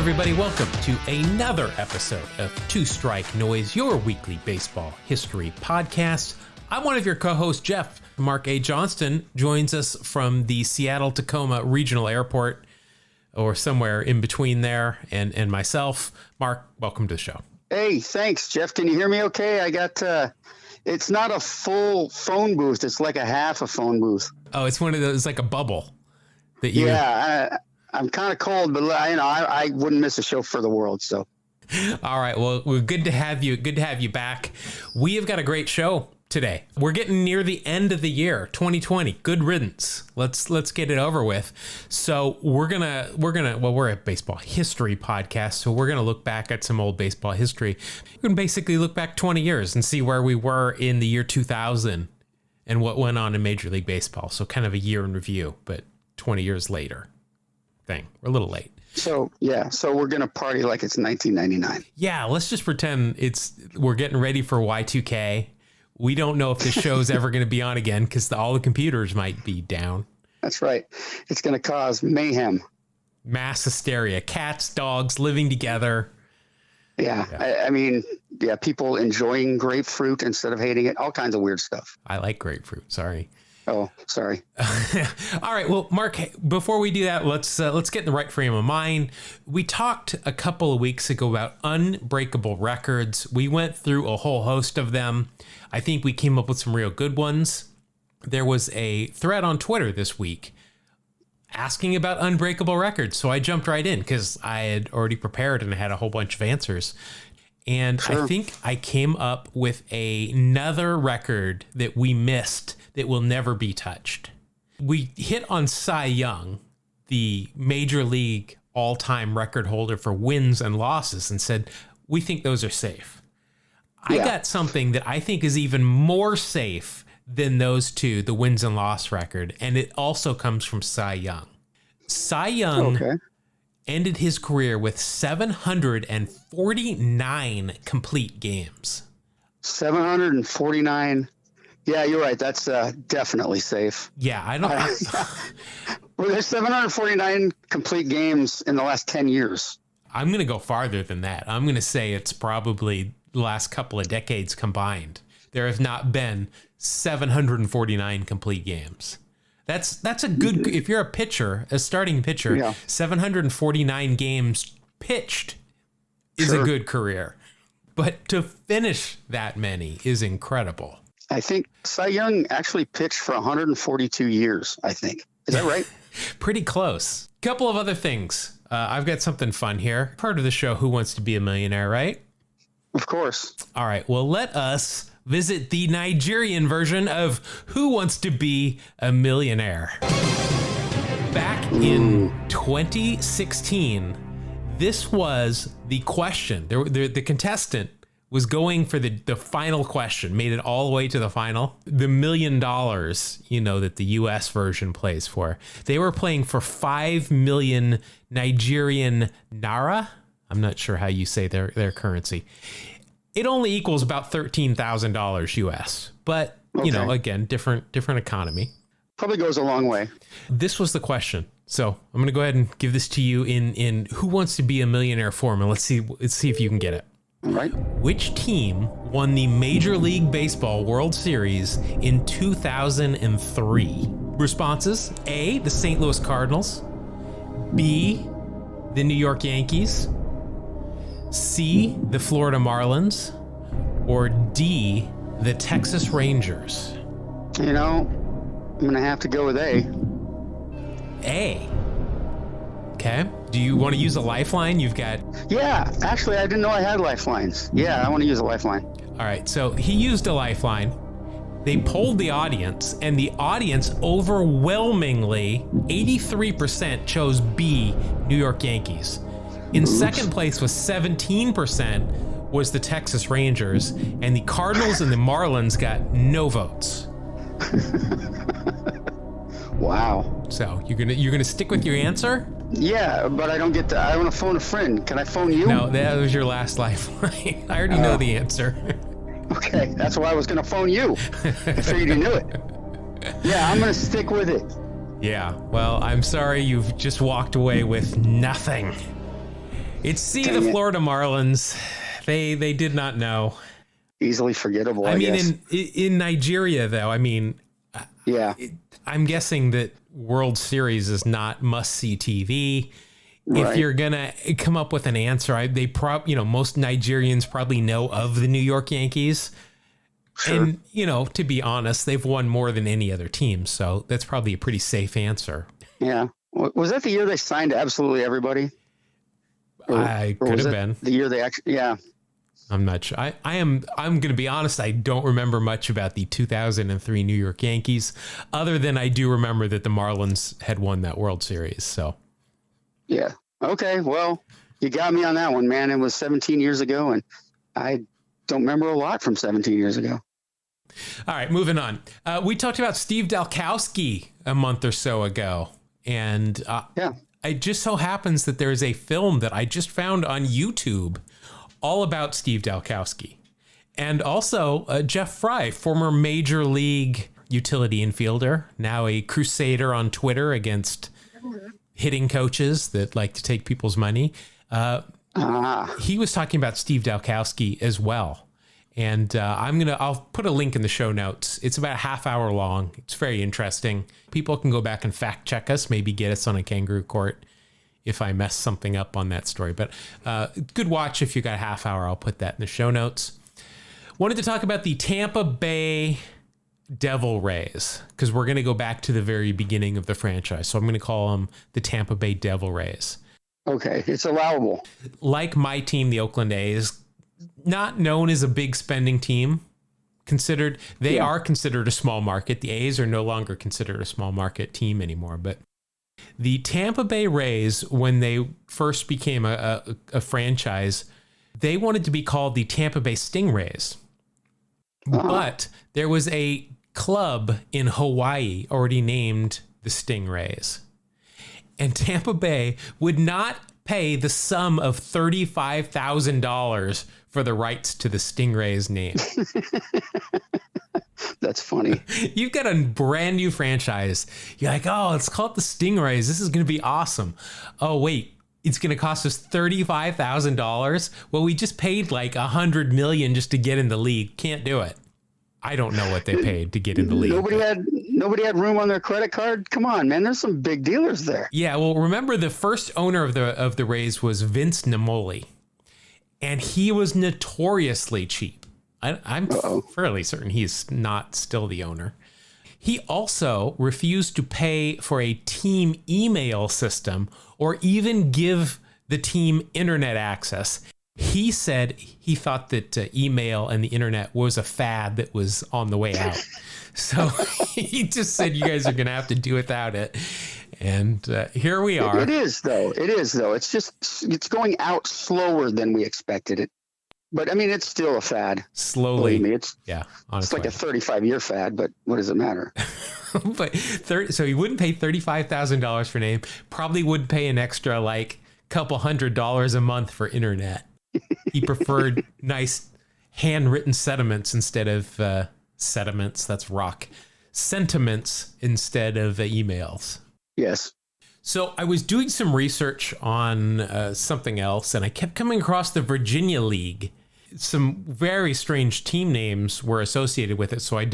everybody. Welcome to another episode of Two Strike Noise, your weekly baseball history podcast. I'm one of your co-hosts, Jeff. Mark A. Johnston joins us from the Seattle-Tacoma Regional Airport, or somewhere in between there, and myself. Mark, welcome to the show. Hey, thanks, Jeff. Can you hear me okay? I got, it's not a full phone booth. It's like a half a phone booth. Oh, it's one of those, like a bubble. That you... Yeah, I'm kind of cold, but I wouldn't miss a show for the world. So, all right. Well, we're good to have you. Good to have you back. We have got a great show today. We're getting near the end of the year, 2020. Good riddance. Let's get it over with. So we're a baseball history podcast, so we're gonna look back at some old baseball history. We're gonna basically look back 20 years and see where we were in the year 2000 and what went on in Major League Baseball. So kind of a year in review, but 20 years later. We're a little late. So we're gonna party like it's 1999. Yeah, let's just pretend we're getting ready for Y2K. We don't know if this show's ever going to be on again because all the computers might be down. That's right. It's going to cause mayhem, mass hysteria, cats, dogs living together. Yeah. I mean, people enjoying grapefruit instead of hating it. All kinds of weird stuff. I like grapefruit. Sorry. Oh, sorry. All right. Well, Mark, before we do that, let's get in the right frame of mind. We talked a couple of weeks ago about unbreakable records. We went through a whole host of them. I think we came up with some real good ones. There was a thread on Twitter this week asking about unbreakable records. So I jumped right in because I had already prepared and I had a whole bunch of answers. And sure. I think I came up with another record that we missed that will never be touched. We hit on Cy Young, the Major League all-time record holder for wins and losses, and said, we think those are safe. Yeah. I got something that I think is even more safe than those two, the wins and loss record, and it also comes from Cy Young. Cy Young ended his career with 749 complete games. 749. Yeah, you're right. That's definitely safe. Yeah, I don't. Well, there's 749 complete games in the last 10 years. I'm going to go farther than that. I'm going to say it's probably the last couple of decades combined. There have not been 749 complete games. That's a good. If you're a pitcher, a starting pitcher, 749 games pitched is a good career. But to finish that many is incredible. I think Cy Young actually pitched for 142 years, I think. Is that right? Pretty close. Couple of other things. I've got something fun here. Part of the show, Who Wants to Be a Millionaire, right? Of course. All right. Well, let us visit the Nigerian version of Who Wants to Be a Millionaire. Back in 2016, this was the question. The contestant was going for the final question, made it all the way to the final. The $1 million, that the U.S. version plays for. They were playing for 5 million Nigerian naira. I'm not sure how you say their currency. It only equals about $13,000 U.S. But, again, different economy. Probably goes a long way. This was the question. So I'm going to go ahead and give this to you in Who Wants to Be a Millionaire form. And let's see if you can get it. All right. Which team won the Major League Baseball World Series in 2003? Responses: A, the St. Louis Cardinals. B, the New York Yankees. C, the Florida Marlins. Or D, the Texas Rangers. I'm going to have to go with A. A. Okay. Do you want to use a lifeline? You've got... Yeah, actually, I didn't know I had lifelines. Yeah, I want to use a lifeline. All right, so he used a lifeline. They polled the audience, and the audience overwhelmingly, 83% chose B, New York Yankees. In second place with 17% was the Texas Rangers, and the Cardinals and the Marlins got no votes. Wow. So you're gonna stick with your answer? Yeah, but I don't get to. I want to phone a friend. Can I phone you? No, that was your last lifeline. I already know the answer. Okay, that's why I was going to phone you. I figured you knew it. Yeah, I'm going to stick with it. Yeah, well, I'm sorry you've just walked away with nothing. It's the Dang it. Florida Marlins. They did not know. Easily forgettable, I mean, guess. in Nigeria, though, I mean, Yeah. I'm guessing that World Series is not must-see TV. Right. If you're gonna come up with an answer, most Nigerians probably know of the New York Yankees. Sure. And, to be honest, they've won more than any other team. So that's probably a pretty safe answer. Yeah. Was that the year they signed absolutely everybody? I could have been. The year they actually, yeah. I'm not sure. I'm going to be honest. I don't remember much about the 2003 New York Yankees, other than I do remember that the Marlins had won that World Series. So, Yeah. Okay. Well, you got me on that one, man. It was 17 years ago, and I don't remember a lot from 17 years ago. all right, moving on. We talked about Steve Dalkowski a month or so ago, and Yeah. it just so happens that there is a film that I just found on YouTube all about Steve Dalkowski. And also Jeff Fry, former major league utility infielder, now a crusader on Twitter against hitting coaches that like to take people's money. He was talking about Steve Dalkowski as well. And I'll put a link in the show notes. It's about a half hour long. It's very interesting. People can go back and fact check us, maybe get us on a kangaroo court if I mess something up on that story. But good watch if you got a half hour. I'll put that in the show notes. Wanted to talk about the Tampa Bay Devil Rays, because we're going to go back to the very beginning of the franchise. So I'm going to call them the Tampa Bay Devil Rays. Okay. It's allowable. Like my team, the Oakland A's, not known as a big spending team. They are considered a small market. The A's are no longer considered a small market team anymore, but the Tampa Bay Rays, when they first became a franchise, they wanted to be called the Tampa Bay Stingrays. But there was a club in Hawaii already named the Stingrays. And Tampa Bay would not pay the sum of $35,000 for the rights to the Stingrays name. That's funny. You've got a brand new franchise. You're like, oh, it's called the Stingrays. This is going to be awesome. Oh, wait, it's going to cost us $35,000. Well, we just paid like $100 million just to get in the league. Can't do it. I don't know what they paid to get in the league. Nobody had room on their credit card. Come on, man. There's some big dealers there. Yeah. Well, remember the first owner of the Rays was Vince Namoli, and he was notoriously cheap. I'm fairly certain he's not still the owner. He also refused to pay for a team email system or even give the team internet access. He said he thought that email and the internet was a fad that was on the way out. So he just said, you guys are going to have to do without it. And here we are. It is, though. It's going out slower than we expected it. But I mean, it's still a fad. Slowly. Honestly. It's like a 35-year fad, but what does it matter? So he wouldn't pay $35,000 for name. Probably would pay an extra like couple $100 a month for internet. He preferred nice handwritten sentiments instead of sediments. That's rock. Sentiments instead of emails. Yes. So I was doing some research on something else, and I kept coming across the Virginia League. Some very strange team names were associated with it. So I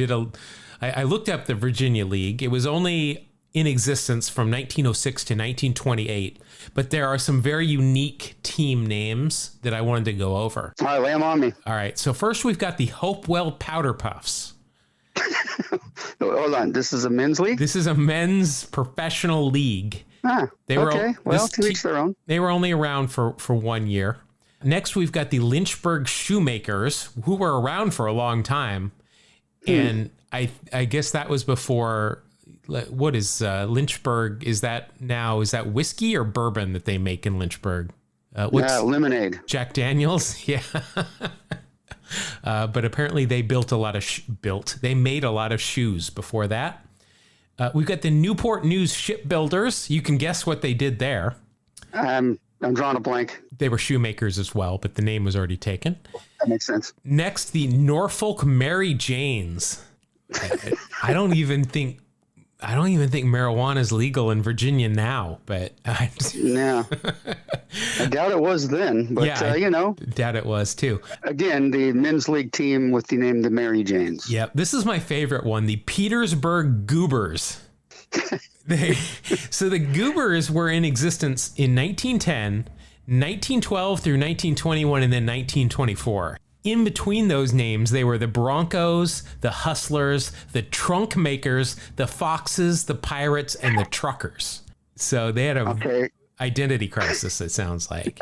looked up the Virginia League. It was only in existence from 1906 to 1928, but there are some very unique team names that I wanted to go over. All right, lay them on me. All right. So first we've got the Hopewell Powder Puffs. Hold on. This is a men's league? This is a men's professional league. Okay. Well, to each their own. They were only around for 1 year. Next, we've got the Lynchburg Shoemakers, who were around for a long time. And I guess that was before. What is Lynchburg? Is that whiskey or bourbon that they make in Lynchburg? Lemonade. Jack Daniels. Yeah. But apparently they built a lot of they made a lot of shoes before that. We've got the Newport News Shipbuilders. You can guess what they did there. I'm drawing a blank. They were shoemakers as well, but the name was already taken. That makes sense. Next, the Norfolk Mary Janes. I don't even think I don't even think marijuana is legal in Virginia now, but Yeah, I doubt it was then, but yeah, you know, doubt it was too. Again, the men's league team with the name the Mary Janes. Yeah, this is my favorite one, the Petersburg Goobers. So the Goobers were in existence in 1910, 1912 through 1921, and then 1924. In between those names, they were the Broncos, the Hustlers, the Trunk Makers, the Foxes, the Pirates, and the Truckers. So they had a identity crisis, it sounds like.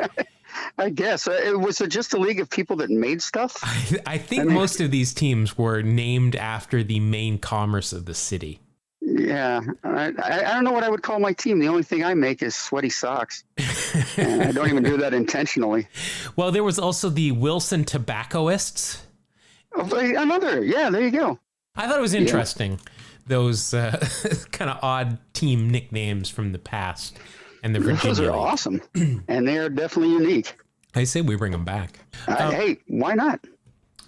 I guess. Was it just a league of people that made stuff? I think most of these teams were named after the main commerce of the city. Yeah. I don't know what I would call my team. The only thing I make is sweaty socks. And I don't even do that intentionally. Well, there was also the Wilson Tobaccoists. Yeah, there you go. I thought it was interesting, those kind of odd team nicknames from the past and the Virginia Those are League. awesome. And they are definitely unique. I say we bring them back. Hey, why not?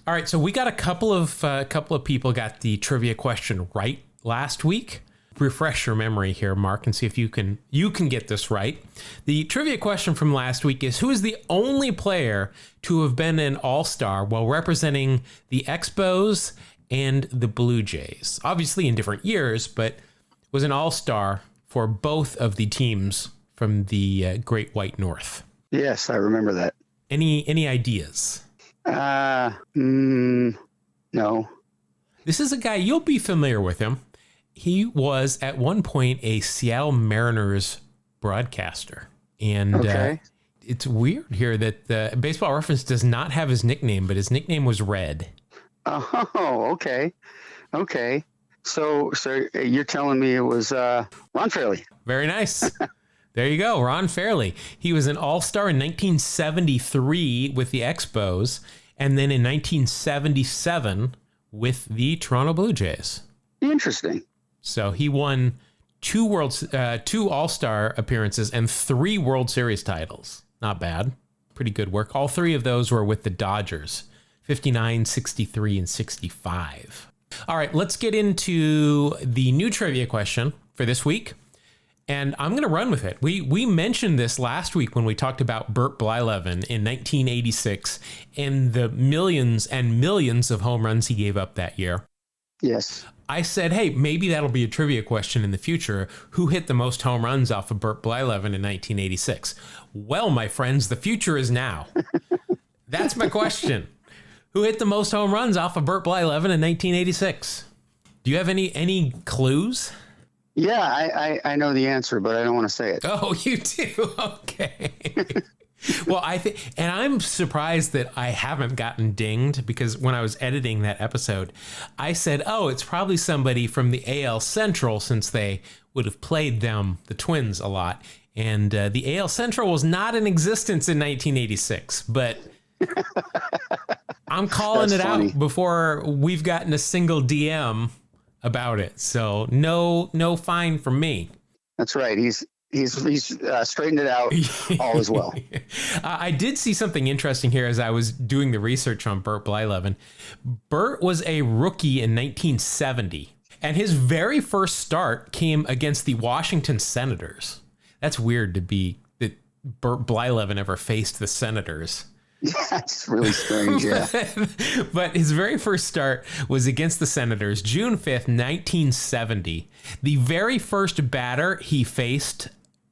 All right, so we got a couple of people got the trivia question right last week. Refresh your memory here, Mark, and see if you can get this right. The trivia question from last week is, who is the only player to have been an all-star while representing the Expos and the Blue Jays? Obviously in different years, but was an all-star for both of the teams from the Great White North. Yes, I remember that. Any ideas? No. This is a guy, you'll be familiar with him. He was at one point a Seattle Mariners broadcaster. And it's weird here that Baseball Reference does not have his nickname, but his nickname was Red. Oh, okay. Okay. So you're telling me it was Ron Fairley. Very nice. There you go, Ron Fairley. He was an all-star in 1973 with the Expos, and then in 1977 with the Toronto Blue Jays. Interesting. So he won two All-Star appearances and 3 World Series titles. Not bad. Pretty good work. All 3 of those were with the Dodgers, 59, 63, and 65. All right, let's get into the new trivia question for this week. And I'm going to run with it. We mentioned this last week when we talked about Bert Blyleven in 1986 and the millions and millions of home runs he gave up that year. Yes. I said, hey, maybe that'll be a trivia question in the future. Who hit the most home runs off of Bert Blyleven in 1986? Well, my friends, the future is now. That's my question. Who hit the most home runs off of Bert Blyleven in 1986? Do you have any clues? Yeah, I know the answer, but I don't want to say it. Oh, you do? Okay. Well, and I'm surprised that I haven't gotten dinged, because when I was editing that episode, I said, oh, it's probably somebody from the AL Central, since they would have played them, the Twins, a lot. And the AL Central was not in existence in 1986, but I'm calling it out before we've gotten a single DM about it. So no fine from me. That's right. He's straightened it out. All is well. I did see something interesting here as I was doing the research on Bert Blyleven. Bert was a rookie in 1970, and his very first start came against the Washington Senators. That's weird that Bert Blyleven ever faced the Senators. That's really strange, yeah. But his very first start was against the Senators, June 5th, 1970. The very first batter he faced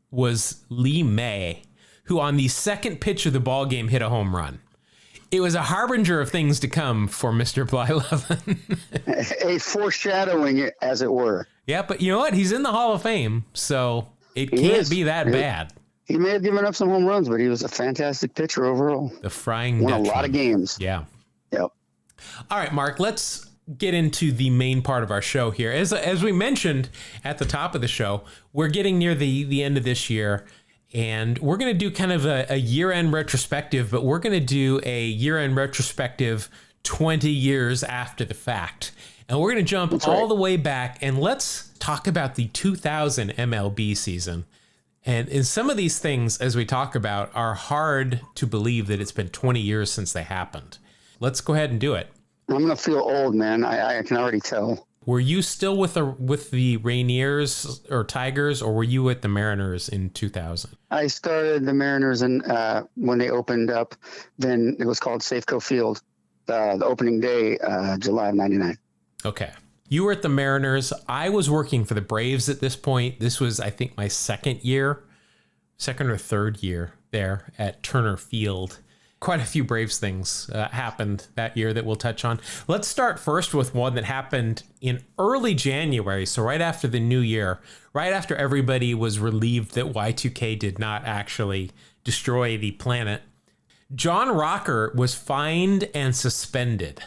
was Lee May, who on the second pitch of the ball game hit a home run. It was a harbinger of things to come for Mr. Blyleven. A foreshadowing, as it were. Yeah, but you know what? He's in the Hall of Fame, so it can't be that bad. He may have given up some home runs, but he was a fantastic pitcher overall. The Frying Won Dutchman. a lot of games. Yeah. Yep. All right, Mark, let's get into the main part of our show here. As we mentioned at the top of the show, we're getting near the end of this year, and we're going to do kind of a year-end retrospective, but we're going to do a year-end retrospective 20 years after the fact. And we're going to jump all the way back, and let's talk about the 2000 MLB season. And in some of these things, as we talk about, are hard to believe that it's been 20 years since they happened. Let's go ahead and do it. I'm going to feel old, man. I can already tell. Were you still with the Rainiers or Tigers, or were you at the Mariners in 2000? I started the Mariners when they opened up. Then it was called Safeco Field. The opening day, July of '99. Okay. You were at the Mariners. I was working for the Braves at this point. This was, I think, my second or third year there at Turner Field. Quite a few Braves things happened that year that we'll touch on. Let's start first with one that happened in early January, so right after the new year, right after everybody was relieved that Y2K did not actually destroy the planet. John Rocker was fined and suspended.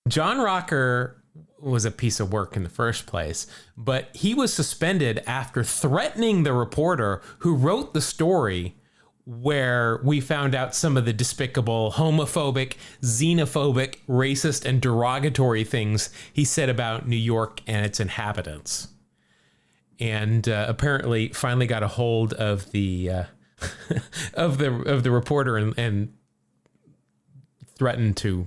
John Rocker was a piece of work in the first place, but he was suspended after threatening the reporter who wrote the story where we found out some of the despicable, homophobic, xenophobic, racist, and derogatory things he said about New York and its inhabitants. And apparently finally got a hold of the of the reporter and threatened to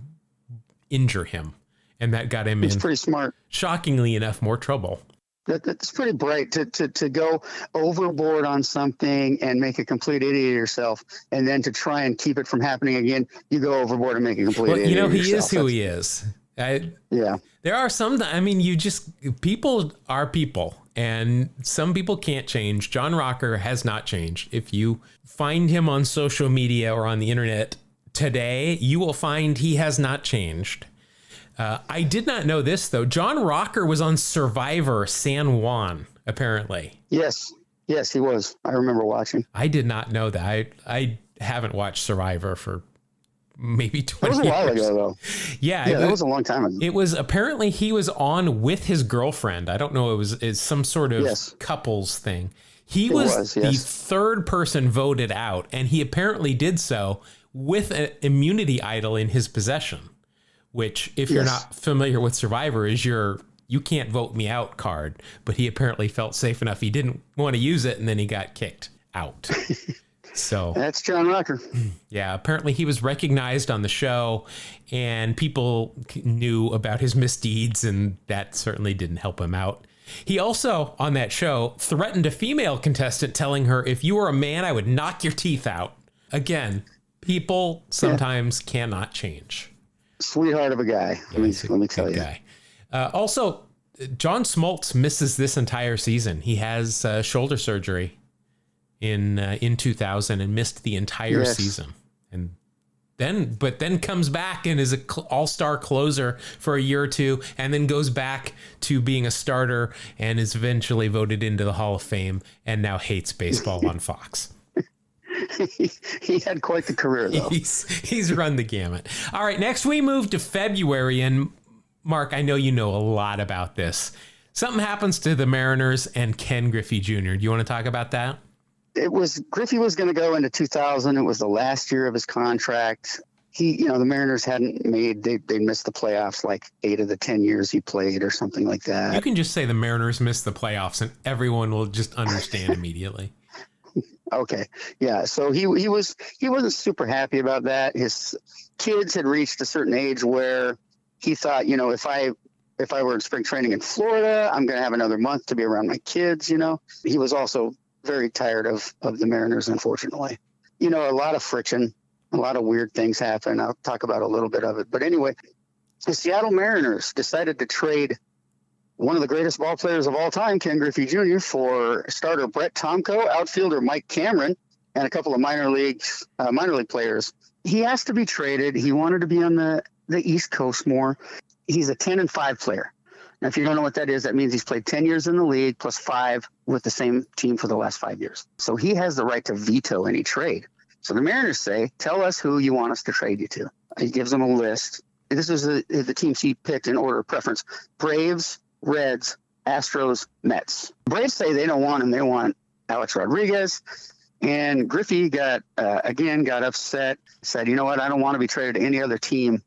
injure him. And that got him in, pretty smart, shockingly enough, more trouble. That's pretty bright to go overboard on something and make a complete idiot of yourself, and then to try and keep it from happening again, you go overboard and make a complete idiot of yourself. He is who he is. Yeah. There are some, people are people, and some people can't change. John Rocker has not changed. If you find him on social media or on the internet today, you will find he has not changed. I did not know this, though. John Rocker was on Survivor San Juan, apparently. Yes, he was. I remember watching. I did not know that. I haven't watched Survivor for maybe 20 years. That was a while ago, though. Yeah, that was a long time ago. It was apparently he was on with his girlfriend. I don't know. It's some sort of couples thing. He was the third person voted out, and he apparently did so with an immunity idol in his possession. Which, if you're not familiar with Survivor, is you can't vote me out card. But he apparently felt safe enough. He didn't want to use it, and then he got kicked out. So that's John Rocker. Yeah, apparently he was recognized on the show, and people knew about his misdeeds, and that certainly didn't help him out. He also, on that show, threatened a female contestant, telling her, if you were a man, I would knock your teeth out. Again, people sometimes cannot change. Sweetheart of a guy. Let me tell you. Also, John Smoltz misses this entire season. He has shoulder surgery in 2000 and missed the entire season. And then comes back and is an all-star closer for a year or two, and then goes back to being a starter and is eventually voted into the Hall of Fame and now hates baseball on Fox. He had quite the career, though. He's run the gamut. All right, next we move to February, and Mark, I know you know a lot about this. Something happens to the Mariners and Ken Griffey Jr. Do you want to talk about that? Griffey was going to go into 2000. It was the last year of his contract. The Mariners hadn't they missed the playoffs like 8 of the 10 years he played or something like that. You can just say the Mariners missed the playoffs and everyone will just understand immediately. Okay. Yeah. So he wasn't super happy about that. His kids had reached a certain age where he thought, if I were in spring training in Florida, I'm going to have another month to be around my kids. He was also very tired of the Mariners, unfortunately. A lot of friction, a lot of weird things happen. I'll talk about a little bit of it. But anyway, the Seattle Mariners decided to trade one of the greatest ball players of all time, Ken Griffey Jr., for starter Brett Tomko, outfielder Mike Cameron, and a couple of minor league players. He has to be traded. He wanted to be on the East Coast more. He's a 10-5 player. Now, if you don't know what that is, that means he's played 10 years in the league plus 5 with the same team for the last 5 years. So he has the right to veto any trade. So the Mariners say, tell us who you want us to trade you to. He gives them a list. This is the teams he picked in order of preference: Braves, Reds, Astros, Mets. Braves say they don't want him. They want Alex Rodriguez. And Griffey got upset, said, you know what? I don't want to be traded to any other team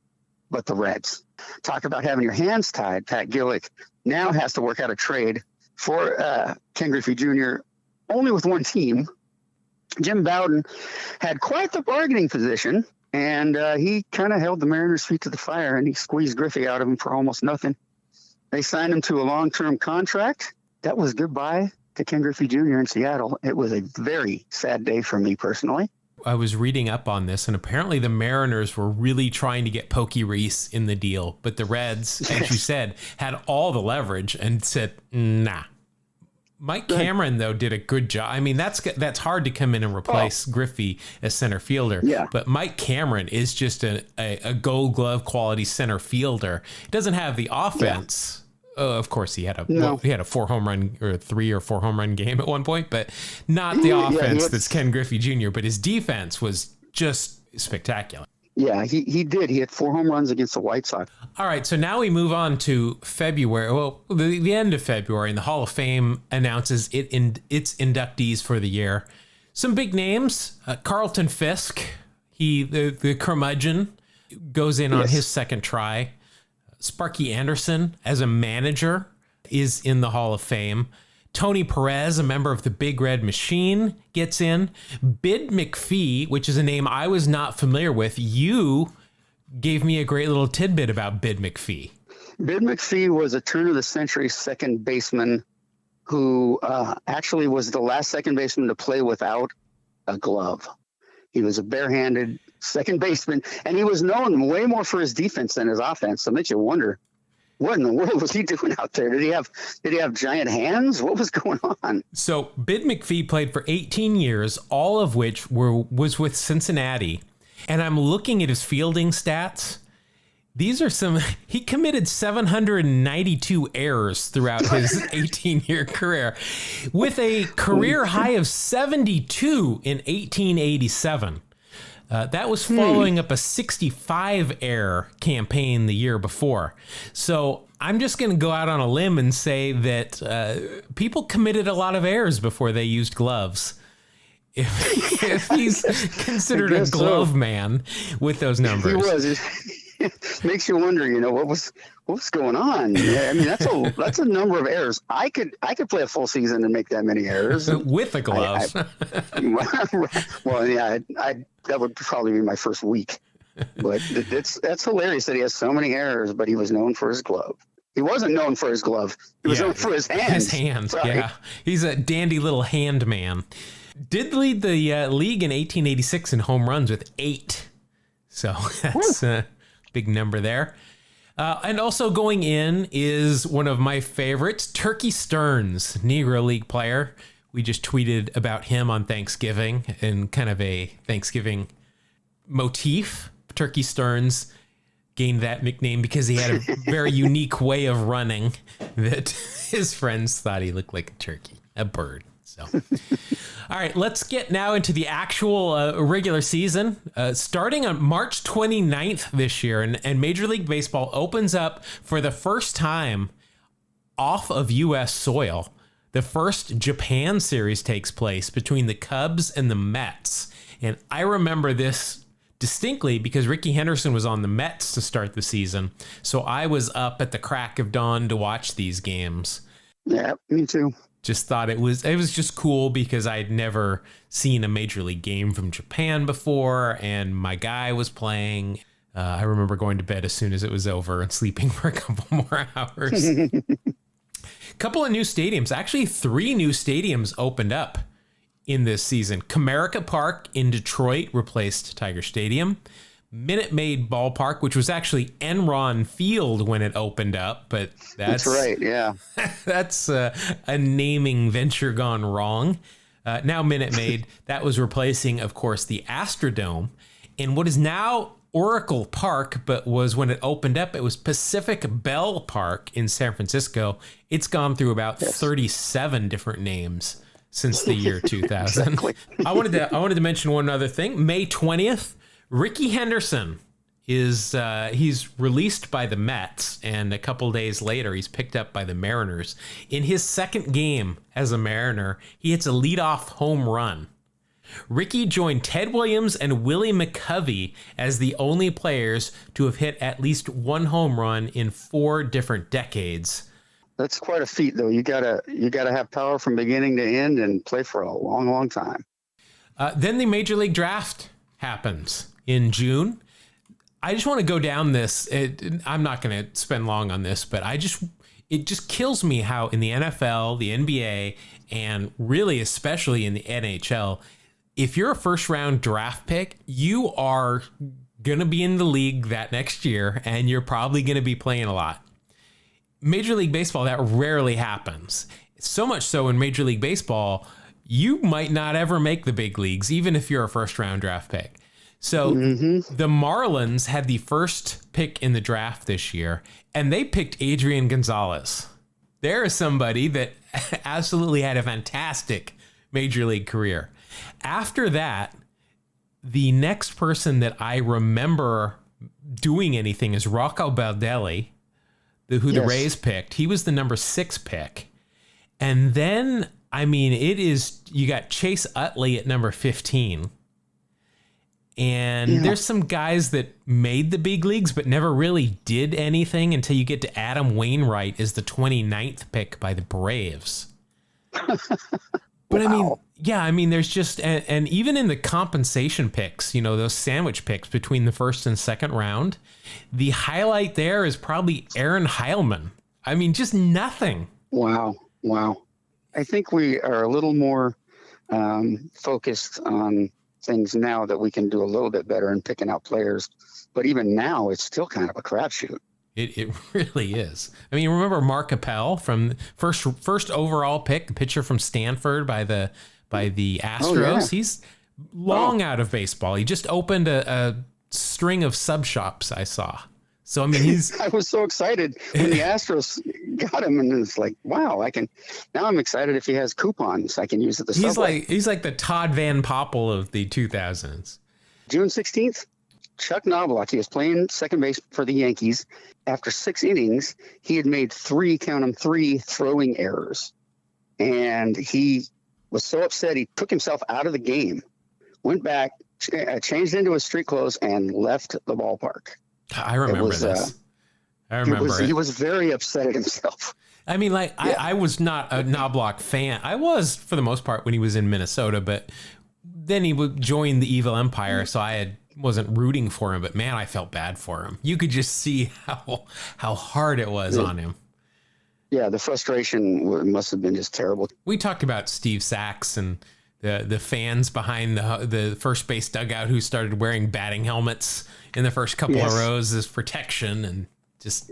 but the Reds. Talk about having your hands tied. Pat Gillick now has to work out a trade for Ken Griffey Jr. only with one team. Jim Bowden had quite the bargaining position, and he kind of held the Mariners' feet to the fire, and he squeezed Griffey out of him for almost nothing. They signed him to a long-term contract. That was goodbye to Ken Griffey Jr. in Seattle. It was a very sad day for me personally. I was reading up on this, and apparently the Mariners were really trying to get Pokey Reese in the deal, but the Reds, as you said, had all the leverage and said, nah. Mike Cameron, though, did a good job. I mean, that's hard to come in and replace Griffey as center fielder. Yeah. But Mike Cameron is just a Gold Glove quality center fielder. He doesn't have the offense. Yeah. Of course, he had a 4 home run or 3 or 4 home run game at one point, but not the offense that's Ken Griffey Jr. But his defense was just spectacular. Yeah, he did. He had 4 home runs against the White Sox. All right, so now we move on to February. Well, the end of February, and the Hall of Fame announces its inductees for the year. Some big names: Carlton Fisk, the curmudgeon, goes in on his second try. Sparky Anderson, as a manager, is in the Hall of Fame. Tony Perez, a member of the Big Red Machine, gets in. Bid McPhee, which is a name I was not familiar with. You gave me a great little tidbit about Bid McPhee. Bid McPhee was a turn-of-the-century second baseman who actually was the last second baseman to play without a glove. He was a barehanded second baseman, and he was known way more for his defense than his offense. So it makes you wonder, what in the world was he doing out there? Did he have giant hands? What was going on? So Bid McPhee played for 18 years, all of which was with Cincinnati. And I'm looking at his fielding stats. These are he committed 792 errors throughout his 18-year career, with a career high of 72 in 1887. That was following up a 65 error campaign the year before. So I'm just going to go out on a limb and say that people committed a lot of errors before they used gloves. If he's considered a glove man with those numbers. He was. It makes you wonder, what was going on? I mean, that's a number of errors. I could play a full season and make that many errors with a glove. Well, yeah, that would probably be my first week. But that's hilarious that he has so many errors, but he was known for his glove. He wasn't known for his glove. He was known for his hands. His hands, right. Yeah. He's a dandy little hand man. Did lead the league in 1886 in home runs with 8. So that's a big number there. And also going in is one of my favorites, Turkey Stearns, Negro League player. We just tweeted about him on Thanksgiving in kind of a Thanksgiving motif. Turkey Stearns gained that nickname because he had a very unique way of running that his friends thought he looked like a turkey, a bird. So, all right, let's get now into the actual regular season. Starting on March 29th this year, and Major League Baseball opens up for the first time off of U.S. soil. The first Japan series takes place between the Cubs and the Mets. And I remember this distinctly because Ricky Henderson was on the Mets to start the season. So I was up at the crack of dawn to watch these games. Yeah, me too. Just thought it was just cool because I'd never seen a major league game from Japan before, and my guy was playing. I remember going to bed as soon as it was over and sleeping for a couple more hours. Couple of new stadiums, actually 3 new stadiums opened up in this season. Comerica Park in Detroit replaced Tiger Stadium. Minute Maid Ballpark, which was actually Enron Field when it opened up, but that's right, yeah. That's a naming venture gone wrong. Now Minute Maid, that was replacing, of course, the Astrodome in what is now Oracle Park, but was when it opened up, it was Pacific Bell Park in San Francisco. It's gone through about 37 different names since the year 2000. Exactly. I wanted to mention one other thing. May 20th. Ricky Henderson is he's released by the Mets, and a couple days later he's picked up by the Mariners. In his second game as a Mariner, he hits a leadoff home run. Ricky joined Ted Williams and Willie McCovey as the only players to have hit at least one home run in 4 different decades. That's quite a feat, though. You gotta have power from beginning to end and play for a long, long time. Then the Major League Draft happens in June. I just want to go down this. I'm not going to spend long on this, but it just kills me how in the NFL, the NBA, and really especially in the NHL, if you're a first round draft pick, you are going to be in the league that next year and you're probably going to be playing a lot. Major League Baseball, that rarely happens. So much so in Major League Baseball, you might not ever make the big leagues, even if you're a first round draft pick. So the Marlins had the first pick in the draft this year, and they picked Adrian Gonzalez. There is somebody that absolutely had a fantastic Major League career. After that, the next person that I remember doing anything is Rocco Baldelli, who the Rays picked. He was the number 6 pick. And then, I mean, you got Chase Utley at number 15. And there's some guys that made the big leagues but never really did anything until you get to Adam Wainwright as the 29th pick by the Braves. But wow. I mean, there's just, and even in the compensation picks, those sandwich picks between the first and second round, the highlight there is probably Aaron Heilman. I mean, just nothing. Wow. I think we are a little more focused on things now that we can do a little bit better in picking out players. But even now, it's still kind of a crapshoot. It really is. I mean, remember Mark Appel from first overall pick, the pitcher from Stanford by the Astros. Oh, yeah. He's long out of baseball. He just opened a string of sub shops I saw. So I mean, I was so excited when the Astros got him, and it's like, wow, now I'm excited if he has coupons I can use at the subway. He's like the Todd Van Poppel of the 2000s. June 16th, Chuck Knobloch, he was playing second base for the Yankees. After 6 innings, he had made 3 throwing errors. And he was so upset, he took himself out of the game, went back, changed into his street clothes, and left the ballpark. I remember this. I remember it. He was very upset at himself. I mean, I was not a Knobloch fan. I was, for the most part, when he was in Minnesota, but then he would join the evil empire, so I wasn't rooting for him, but man, I felt bad for him. You could just see how hard it was on him. Yeah, the frustration must have been just terrible. We talked about Steve Sachs and the fans behind the first base dugout who started wearing batting helmets in the first couple of rows as protection, and just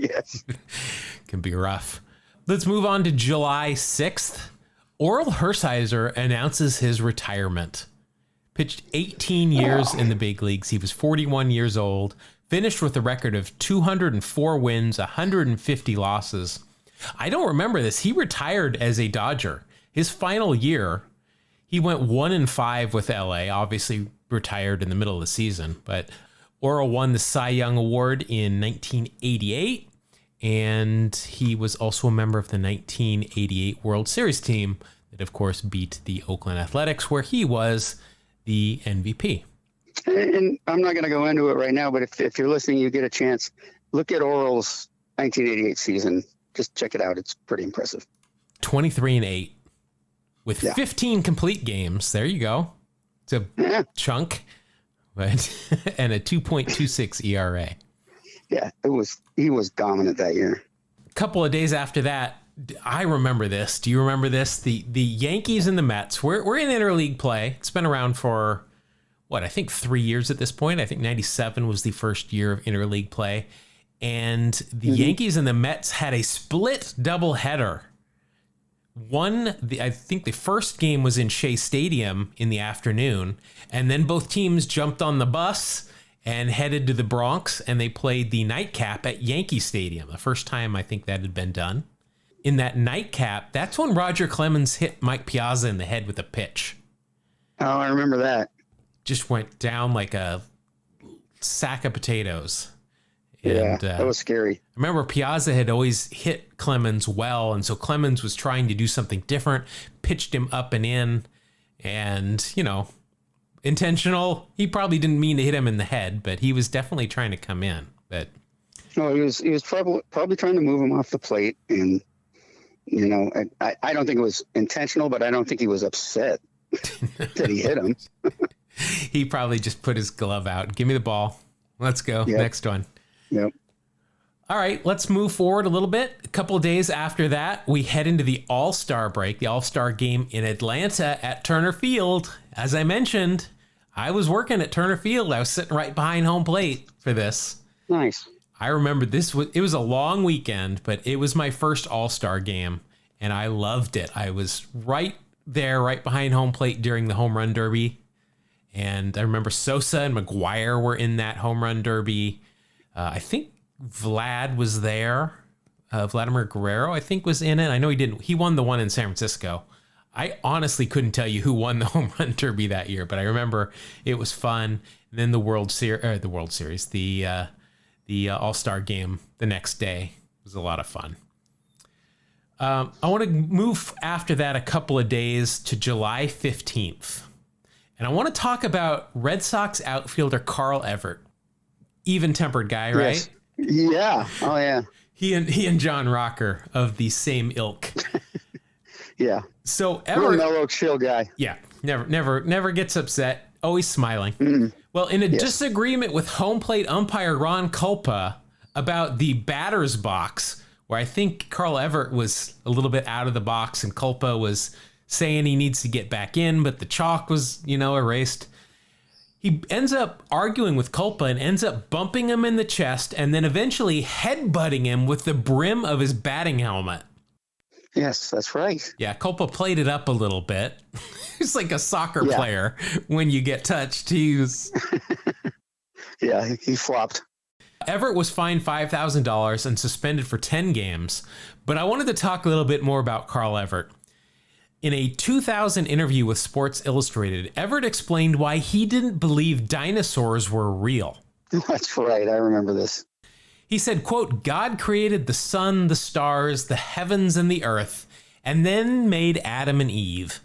can be rough. Let's move on to July 6th. Orel Hershiser announces his retirement. Pitched 18 years in the big leagues. He was 41 years old, finished with a record of 204 wins, 150 losses. I don't remember this. He retired as a Dodger. His final year, he went 1-5 with LA, obviously retired in the middle of the season, but Orel won the Cy Young Award in 1988, and he was also a member of the 1988 World Series team that, of course, beat the Oakland Athletics, where he was the MVP. And I'm not going to go into it right now, but if you're listening, you get a chance, look at Orel's 1988 season. Just check it out. It's pretty impressive. 23-8 with 15 complete games. There you go. It's a chunk, but and a 2.26 ERA. Yeah, he was dominant that year. A couple of days after that, I remember this. Do you remember this? The Yankees and the Mets. We're in interleague play. It's been around for I think 3 years at this point. I think 97 was the first year of interleague play. And the Yankees and the Mets had a split doubleheader. I think the first game was in Shea Stadium in the afternoon, and then both teams jumped on the bus and headed to the Bronx, and they played the nightcap at Yankee Stadium. The first time I think that had been done. In that nightcap, that's when Roger Clemens hit Mike Piazza in the head with a pitch. Oh, I remember that. Just went down like a sack of potatoes. And, that was scary. I remember Piazza had always hit Clemens well, and so Clemens was trying to do something different, pitched him up and in, and, intentional. He probably didn't mean to hit him in the head, but he was definitely trying to come in. But no, he was probably trying to move him off the plate, and, I don't think it was intentional, but I don't think he was upset that he hit him. He probably just put his glove out. Give me the ball. Let's go. Yep. Next one. Yep. All right, let's move forward a little bit. A couple of days after that, we head into the All-Star break, the All-Star game in Atlanta at Turner Field. As I mentioned, I was working at Turner Field. I was sitting right behind home plate for this. Nice. I remember it was a long weekend, but it was my first All-Star game, and I loved it. I was right there, right behind home plate during the home run derby. And I remember Sosa and McGuire were in that home run derby. I think Vlad was there. Vladimir Guerrero, I think, was in it. I know he didn't. He won the one in San Francisco. I honestly couldn't tell you who won the home run derby that year, but I remember it was fun. And then the World Series, the All-Star game the next day was a lot of fun. I want to move after that a couple of days to July 15th. And I want to talk about Red Sox outfielder Carl Everett. Even-tempered guy, right? Yes. Yeah. Oh, yeah. He and John Rocker of the same ilk. Yeah. So Everett, real mellow, chill guy. Yeah. Never gets upset. Always smiling. Mm-hmm. Well, in a disagreement with home plate umpire Ron Culpa about the batter's box, where I think Carl Everett was a little bit out of the box and Culpa was saying he needs to get back in, but the chalk was, erased. He ends up arguing with Culpa and ends up bumping him in the chest and then eventually headbutting him with the brim of his batting helmet. Yes, that's right. Yeah, Culpa played it up a little bit. He's like a soccer player when you get touched. He flopped. Everett was fined $5,000 and suspended for 10 games. But I wanted to talk a little bit more about Carl Everett. In a 2000 interview with Sports Illustrated, Everett explained why he didn't believe dinosaurs were real. That's right. I remember this. He said, quote, God created the sun, the stars, the heavens, and the earth, and then made Adam and Eve.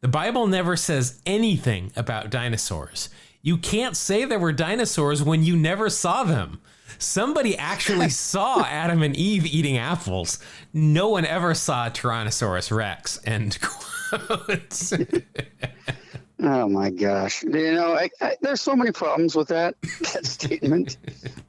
The Bible never says anything about dinosaurs. You can't say there were dinosaurs when you never saw them. Somebody actually saw Adam and Eve eating apples. No one ever saw Tyrannosaurus Rex. End quote. Oh my gosh! There's so many problems with that statement.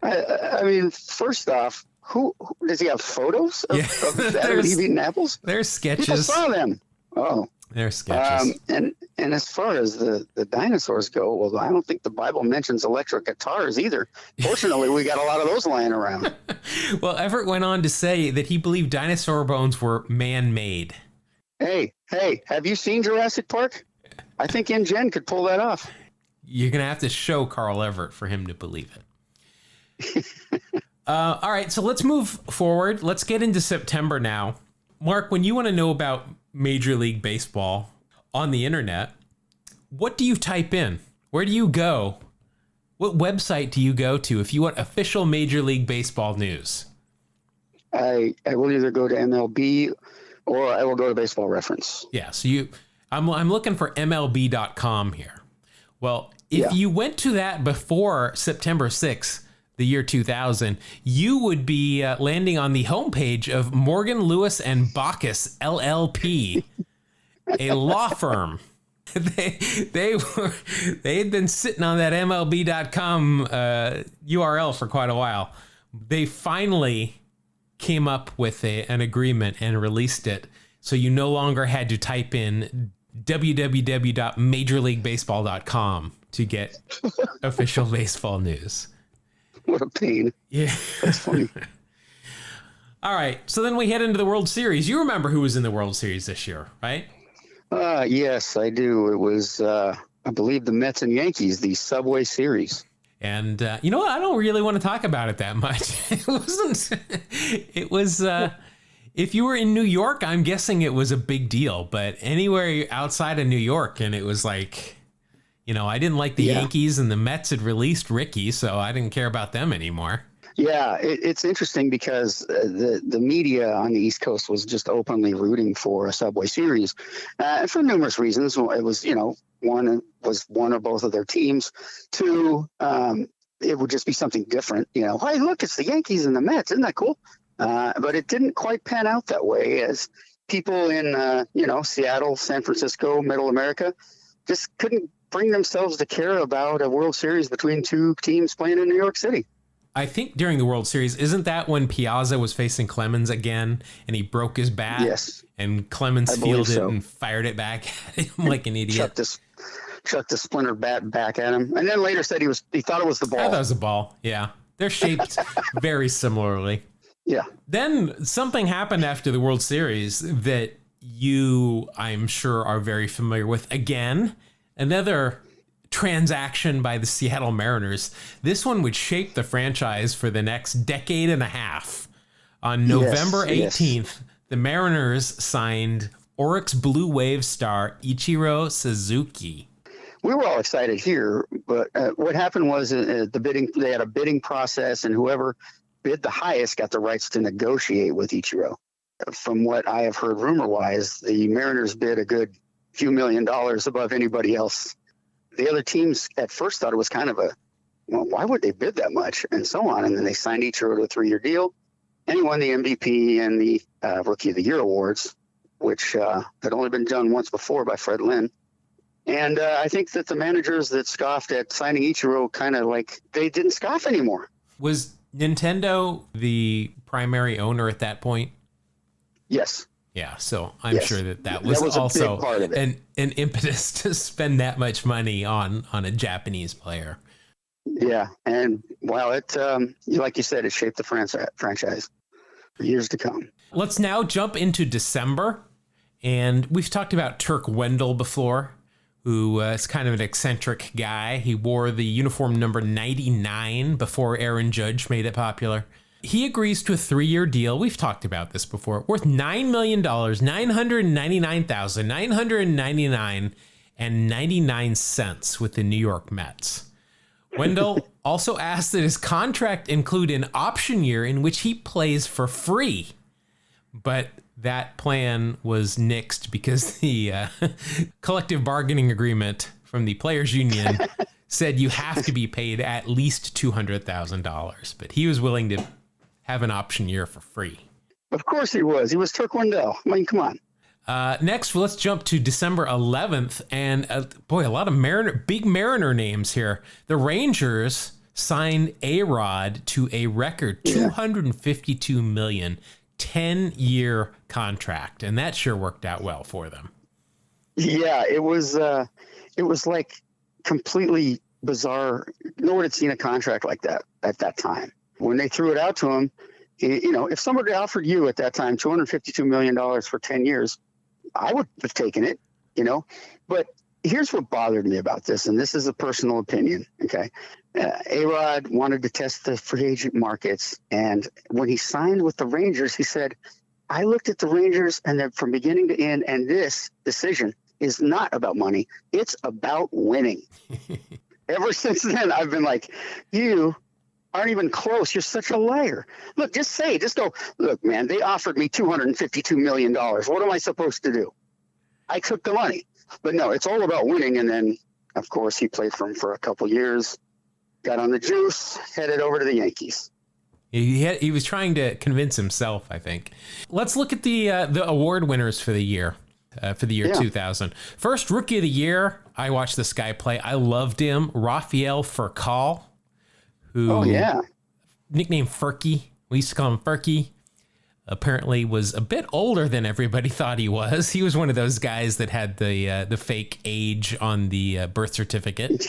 I mean, first off, who does he have photos of Adam and Eve eating apples? There's sketches. People saw them. Oh. They're sketches. And as far as the dinosaurs go, well, I don't think the Bible mentions electric guitars either. Fortunately, we got a lot of those lying around. Well, Everett went on to say that he believed dinosaur bones were man-made. Hey, have you seen Jurassic Park? I think InGen could pull that off. You're going to have to show Carl Everett for him to believe it. All right, so let's move forward. Let's get into September now. Mark, when you want to know about Major League Baseball on the internet, what do you type in? Where do you go? What website do you go to if you want official Major League Baseball news? I will either go to MLB or I will go to Baseball Reference. Yeah, so I'm looking for MLB.com here. Well, if you went to that before September 6th, the year 2000, you would be landing on the homepage of Morgan, Lewis, and Bacchus, LLP, a law firm. They had been sitting on that MLB.com URL for quite a while. They finally came up with an agreement and released it, so you no longer had to type in www.majorleaguebaseball.com to get official baseball news. What a pain. Yeah. That's funny. All right. So then we head into the World Series. You remember who was in the World Series this year, right? Yes, I do. It was, I believe, the Mets and Yankees, the Subway Series. And you know what? I don't really want to talk about it that much. It was, if you were in New York, I'm guessing it was a big deal. But anywhere outside of New York, and it was like, I didn't like the Yankees, and the Mets had released Ricky, so I didn't care about them anymore. Yeah, it's interesting because the media on the East Coast was just openly rooting for a Subway Series for numerous reasons. It was, one was one or both of their teams. Two, it would just be something different. Hey, look, it's the Yankees and the Mets. Isn't that cool? But it didn't quite pan out that way, as people in, Seattle, San Francisco, Middle America just couldn't bring themselves to care about a World Series between two teams playing in New York City. I think during the World Series, isn't that when Piazza was facing Clemens again and he broke his bat? Yes. And Clemens fielded so. and fired it back at him like an idiot. Chucked the splinter bat back at him. And then later said he thought it was the ball. I thought it was a ball. Yeah. They're shaped very similarly. Yeah. Then something happened after the World Series that you, I'm sure, are very familiar with. Again, another transaction by the Seattle Mariners. This one would shape the franchise for the next decade and a half. On November 18th, the Mariners signed Oryx Blue Wave star Ichiro Suzuki. We were all excited here, but what happened was they had a bidding process, and whoever bid the highest got the rights to negotiate with Ichiro. From what I have heard rumor-wise, the Mariners bid a good few $1 million above anybody else. The other teams at first thought it was kind of why would they bid that much, and so on. And then they signed Ichiro to a 3-year deal, and he won the MVP and the Rookie of the Year awards, which had only been done once before by Fred Lynn. And I think that the managers that scoffed at signing Ichiro kind of they didn't scoff anymore. Was Nintendo the primary owner at that point? Yes. Yeah, so I'm sure that was also a big part of it. an impetus to spend that much money on a Japanese player. Yeah, and it like you said, it shaped the franchise for years to come. Let's now jump into December, and we've talked about Turk Wendell before, who is kind of an eccentric guy. He wore the uniform number 99 before Aaron Judge made it popular. He agrees to a 3-year deal. We've talked about this before, worth $9 million, $999,999.99 with the New York Mets. Wendell also asked that his contract include an option year in which he plays for free. But that plan was nixed because the collective bargaining agreement from the Players Union said you have to be paid at least $200,000. But he was willing to have an option year for free. Of course he was. He was Turk Wendell. I mean, come on. Next, let's jump to December 11th. And a lot of big Mariner names here. The Rangers signed A-Rod to a record $252 million 10-year contract, and that sure worked out well for them. Yeah, it was like completely bizarre. No one had seen a contract like that at that time. When they threw it out to him, if somebody offered you at that time $252 million for 10 years, I would have taken it, But here's what bothered me about this, and this is a personal opinion, okay? A-Rod wanted to test the free agent markets, and when he signed with the Rangers, he said, I looked at the Rangers and then from beginning to end, and this decision is not about money. It's about winning. Ever since then, I've been like, you aren't even close. You're such a liar. Look, just go, look, man, they offered me $252 million. What am I supposed to do? I took the money. But no, it's all about winning. And then, of course, he played for him for a couple years, got on the juice, headed over to the Yankees. He was trying to convince himself, I think. Let's look at the award winners for the year. 2000. First, Rookie of the Year. I watched this guy play. I loved him. Rafael Furcal, who nicknamed Furky. We used to call him Furky. Apparently was a bit older than everybody thought he was. He was one of those guys that had the fake age on the birth certificate.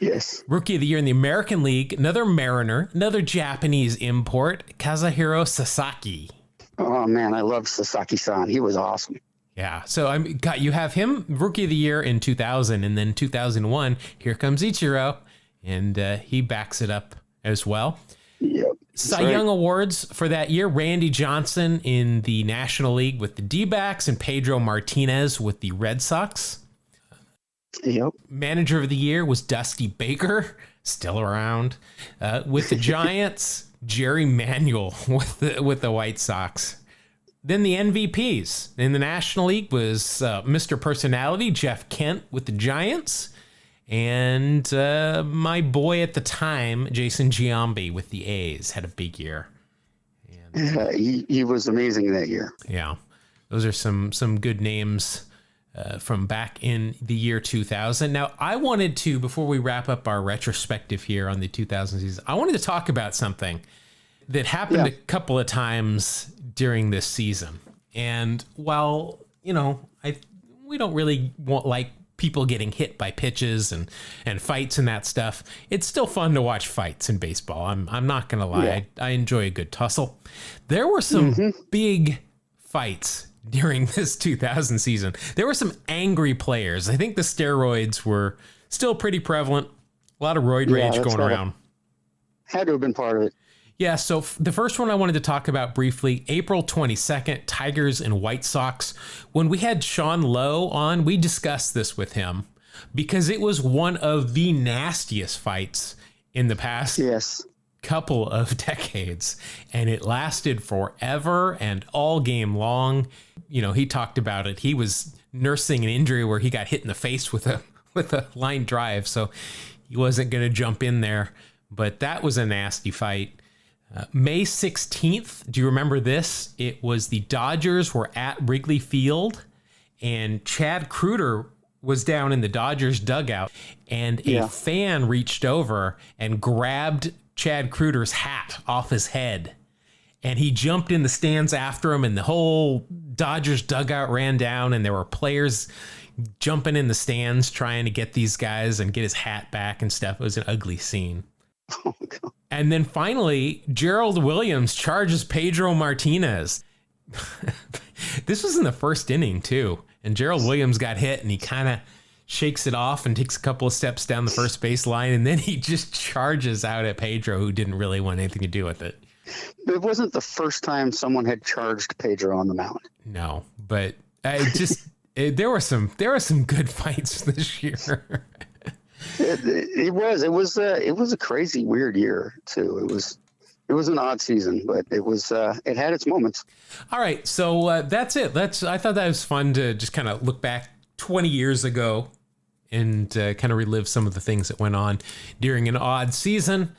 Yes. Rookie of the Year in the American League. Another Mariner. Another Japanese import. Kazuhiro Sasaki. Oh, man, I love Sasaki-san. He was awesome. Yeah, so you have him Rookie of the Year in 2000, and then 2001, here comes Ichiro, and he backs it up as well. Yep. Cy Young Awards for that year, Randy Johnson in the National League with the D-backs and Pedro Martinez with the Red Sox. Yep. Manager of the Year was Dusty Baker, still around, with the Giants. Jerry Manuel with the White Sox. Then the MVPs in the National League was Mr. Personality, Jeff Kent with the Giants, and my boy at the time, Jason Giambi with the A's, had a big year. And, he was amazing that year. Yeah, those are some good names from back in the year 2000. Now, I wanted to, before we wrap up our retrospective here on the 2000 season, I wanted to talk about something that happened a couple of times during this season. And while, you know, we don't really like people getting hit by pitches and fights and that stuff, it's still fun to watch fights in baseball. I'm not going to lie. Yeah. I enjoy a good tussle. There were some big fights during this 2000 season. There were some angry players. I think the steroids were still pretty prevalent. A lot of roid rage going around. Had to have been part of it. Yeah, so the first one I wanted to talk about briefly, April 22nd, Tigers and White Sox. When we had Sean Lowe on, we discussed this with him because it was one of the nastiest fights in the past couple of decades, and it lasted forever and all game long. You know, he talked about it. He was nursing an injury where he got hit in the face with a line drive, so he wasn't going to jump in there, but that was a nasty fight. May 16th, do you remember this? It was the Dodgers were at Wrigley Field, and Chad Kreuter was down in the Dodgers dugout, and a fan reached over and grabbed Chad Kreuter's hat off his head, and he jumped in the stands after him, and the whole Dodgers dugout ran down, and there were players jumping in the stands trying to get these guys and get his hat back and stuff. It was an ugly scene. Oh, God. And then finally, Gerald Williams charges Pedro Martinez. This was in the first inning, too. And Gerald Williams got hit, and he kind of shakes it off and takes a couple of steps down the first base line, and then he just charges out at Pedro, who didn't really want anything to do with it. It wasn't the first time someone had charged Pedro on the mound. No, but there were some good fights this year. It was a crazy, weird year too. It was an odd season, but it had its moments. All right, so that's it. I thought that was fun to just kind of look back 20 years ago and kind of relive some of the things that went on during an odd season.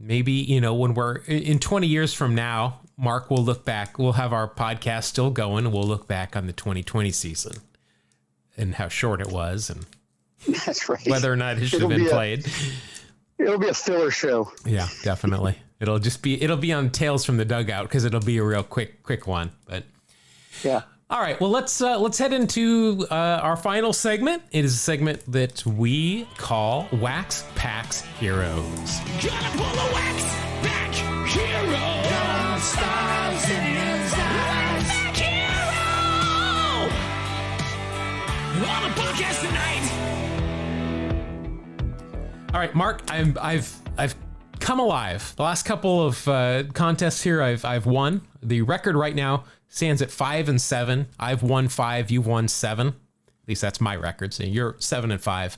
Maybe, you know, when we're in 20 years from now, Mark will look back. We'll have our podcast still going, and we'll look back on the 2020 season and how short it was, and that's right, whether or not it should have been played. It'll be a filler show. Yeah, definitely. It'll be on Tales from the Dugout because it'll be a real quick one. But yeah. All right. Well, let's head into our final segment. It is a segment that we call Wax Packs Heroes. Gotta pull a Wax Pack Hero. Got stars in his eyes. Wax Hero. On the podcast tonight. All right, Mark. I've come alive. The last couple of contests here, I've won. The record right now stands at 5-7. I've won 5. You've won 7. At least that's my record. So you're 7-5.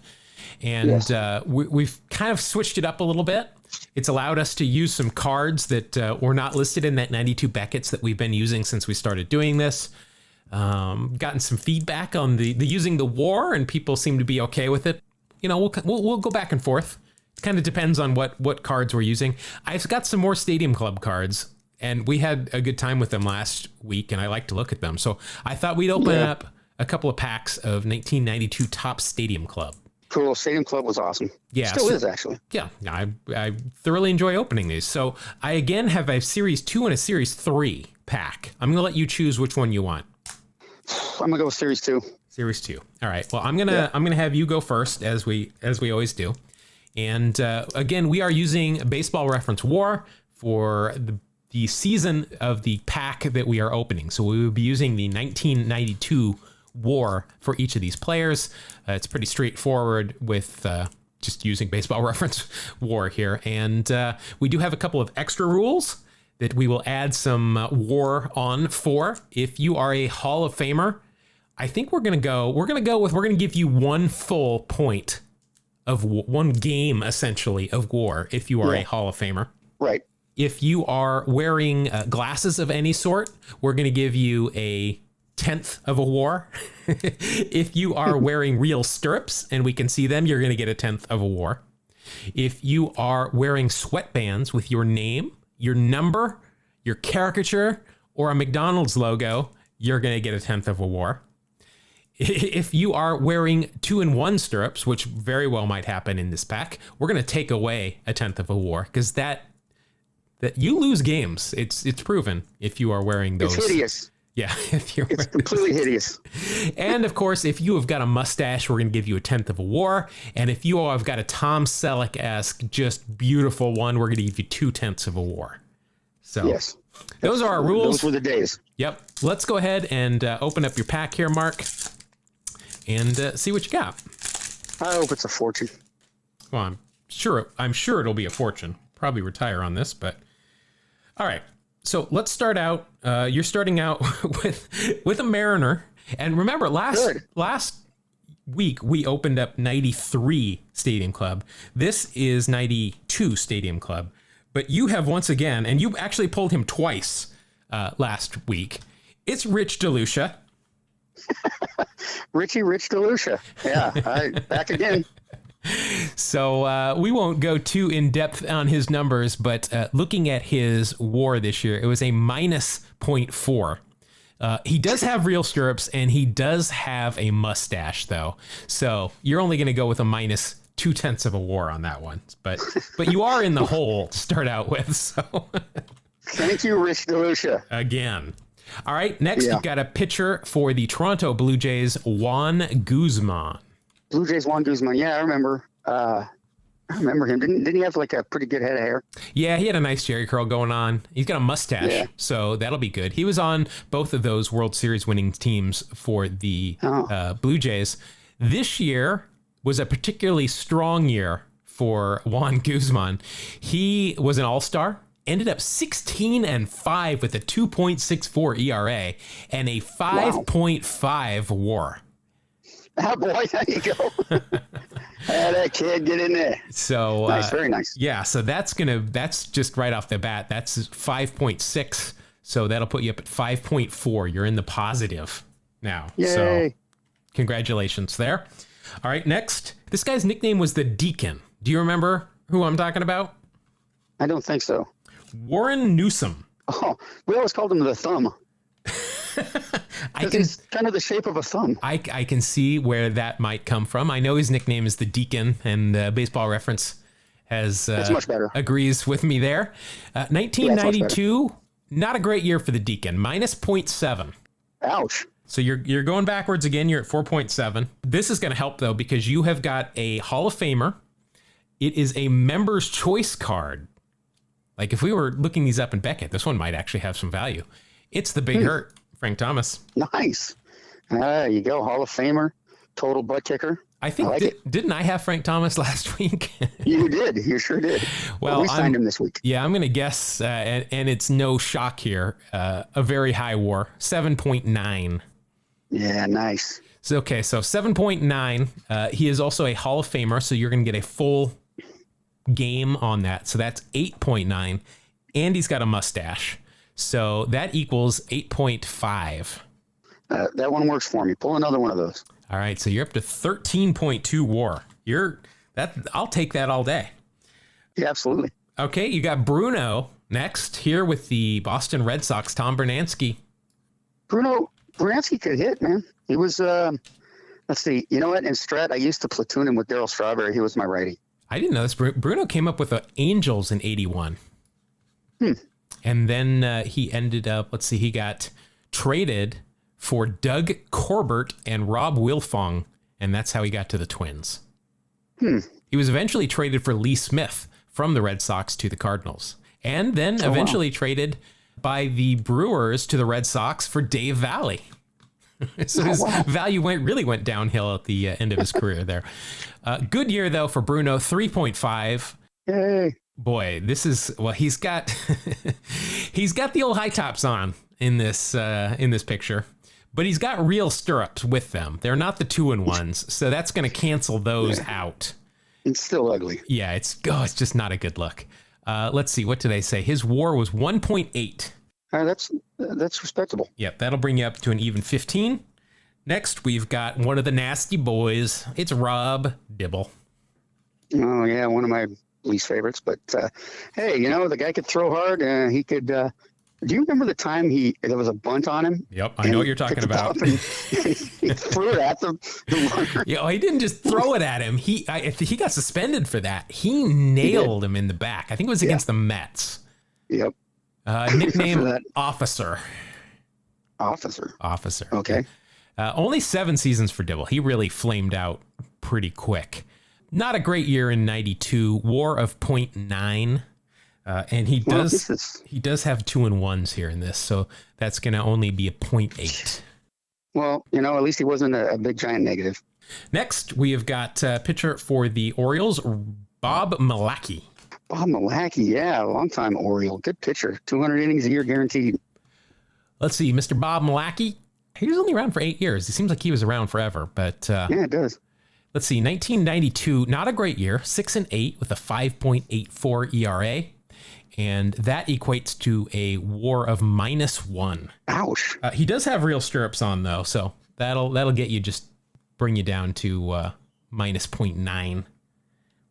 And we've kind of switched it up a little bit. It's allowed us to use some cards that were not listed in that 92 Beckett's that we've been using since we started doing this. Gotten some feedback on the using the war, and people seem to be okay with it. You know, we'll go back and forth. It kind of depends on what cards we're using. I've got some more Stadium Club cards, and we had a good time with them last week, and I like to look at them. So I thought we'd open up a couple of packs of 1992 Topps Stadium Club. Cool. Stadium Club was awesome. Yeah. Still is, actually. Yeah. I thoroughly enjoy opening these. So I, again, have a Series 2 and a Series 3 pack. I'm going to let you choose which one you want. I'm going to go with Series 2. Series 2. All right. Well, I'm going to have you go first, as we always do. And again, we are using Baseball Reference War for the season of the pack that we are opening. So we will be using the 1992 War for each of these players. It's pretty straightforward with just using Baseball Reference War here. And we do have a couple of extra rules that we will add some war on for. If you are a Hall of Famer, I think we're going to give you 1 full point of one game, essentially, of war if you are a Hall of Famer. Right. If you are wearing glasses of any sort, we're going to give you a 10th of a war. If you are wearing real stirrups and we can see them, you're going to get a 10th of a war. If you are wearing sweatbands with your name, your number, your caricature, or a McDonald's logo, you're going to get a 10th of a war. if you are wearing 2-in-1 stirrups, which very well might happen in this pack, we're going to take away a 10th of a war because that you lose games. It's proven if you are wearing those. It's hideous. Yeah, if you're It's completely hideous. And of course, if you have got a mustache, we're going to give you a 10th of a war. And if you all have got a Tom Selleck-esque, just beautiful one, we're going to give you 2/10 of a war. So Yes. those are our rules. Those were the days. Yep. Let's go ahead and open up your pack here, Mark, and see what you got. I hope it's a fortune. Well, I'm sure it'll be a fortune. Probably retire on this, but all right. So let's start out. You're starting out with a Mariner, and remember last week we opened up 93 Stadium Club. This is 92 Stadium Club, but you have once again, and you actually pulled him twice last week. It's Rich DeLucia. Rich DeLucia. Yeah, back again. So we won't go too in depth on his numbers, but looking at his WAR this year, it was a minus 0.4. He does have real stirrups, and he does have a mustache, though. So you're only going to go with a minus 0.2 of a WAR on that one. But you are in the hole to start out with. So Thank you, Rich DeLucia. again. All right, next you've got a pitcher for the Toronto Blue Jays, Juan Guzman. Blue Jays, Juan Guzman. Yeah, I remember. I remember him. Didn't he have like a pretty good head of hair? Yeah, he had a nice jerry curl going on. He's got a mustache, so that'll be good. He was on both of those World Series winning teams for the Blue Jays. This year was a particularly strong year for Juan Guzman. He was an all-star, ended up 16-5 with a 2.64 ERA and a 5.5 WAR. Oh boy, there you go. That kid, get in there. So nice, very nice. Yeah, so that's just right off the bat. That's 5.6. So that'll put you up at 5.4. You're in the positive now. Yay. So congratulations there. All right, next. This guy's nickname was the Deacon. Do you remember who I'm talking about? I don't think so. Warren Newsom. Oh, we always called him the Thumb. He's kind of the shape of a thumb. I can see where that might come from. I know his nickname is the Deacon, and Baseball Reference has That's much better. agrees with me there. 1992, not a great year for the Deacon, minus 0.7. Ouch. So you're going backwards again. You're at 4.7. This is going to help, though, because you have got a Hall of Famer. It is a Member's Choice card. Like if we were looking these up in Beckett, this one might actually have some value. It's the Big Hurt, Frank Thomas. Nice. There you go. Hall of Famer, total butt kicker. I think, didn't I have Frank Thomas last week? You did. You sure did. Well, we signed him this week. Yeah, I'm going to guess, and it's no shock here, a very high WAR, 7.9. Yeah, nice. So, okay, so 7.9. He is also a Hall of Famer, so you're going to get a full game on that. So that's 8.9. And he's got a mustache. So that equals 8.5. That one works for me. Pull another one of those. All right, so you're up to 13.2 WAR. I'll take that all day. Yeah, absolutely. Okay, you got Bruno next here with the Boston Red Sox, Tom Bernansky. Bruno Bernansky could hit, man. He was, let's see, you know what? In Strat, I used to platoon him with Darryl Strawberry. He was my righty. I didn't know this. Bruno came up with the Angels in 81. And then he ended up, let's see, he got traded for Doug Corbett and Rob Wilfong, and that's how he got to the Twins. He was eventually traded for Lee Smith from the Red Sox to the Cardinals, and then eventually traded by the Brewers to the Red Sox for Dave Valley. So his value really went downhill at the end of his career there. Good year, though, for Bruno, 3.5. Yay. Boy, this is, well, he's got the old high tops on in this picture, but he's got real stirrups with them. They're not the 2-in-1s, so that's going to cancel those out. It's still ugly. Yeah, it's just not a good look. Let's see, what did they say? His WAR was 1.8. That's respectable. Yep, that'll bring you up to an even 15. Next, we've got one of the nasty boys. It's Rob Dibble. Oh yeah, one of my least favorites, but hey, the guy could throw hard. He could Do you remember the time there was a bunt on him? Yep, I know what you're talking about. He threw it at the runner. Yeah, he didn't just throw it at him. He got suspended for that. He nailed him in the back. I think it was against the Mets. Yep. Nickname Officer. Officer. Okay. Only 7 seasons for Dibble. He really flamed out pretty quick. Not a great year in 92. WAR of .9. And he does have 2-1s here in this, so that's going to only be a .8. Well, at least he wasn't a big giant negative. Next, we have got pitcher for the Orioles, Bob Malacky. Bob Malacky, yeah, long-time Oriole. Good pitcher. 200 innings a year guaranteed. Let's see, Mr. Bob Malacky. He was only around for 8 years. It seems like he was around forever, but... yeah, it does. Let's see, 1992, not a great year. 6-8 with a 5.84 ERA. And that equates to a WAR of -1. Ouch. He does have real stirrups on, though, so that'll get you, just bring you down to -0.9,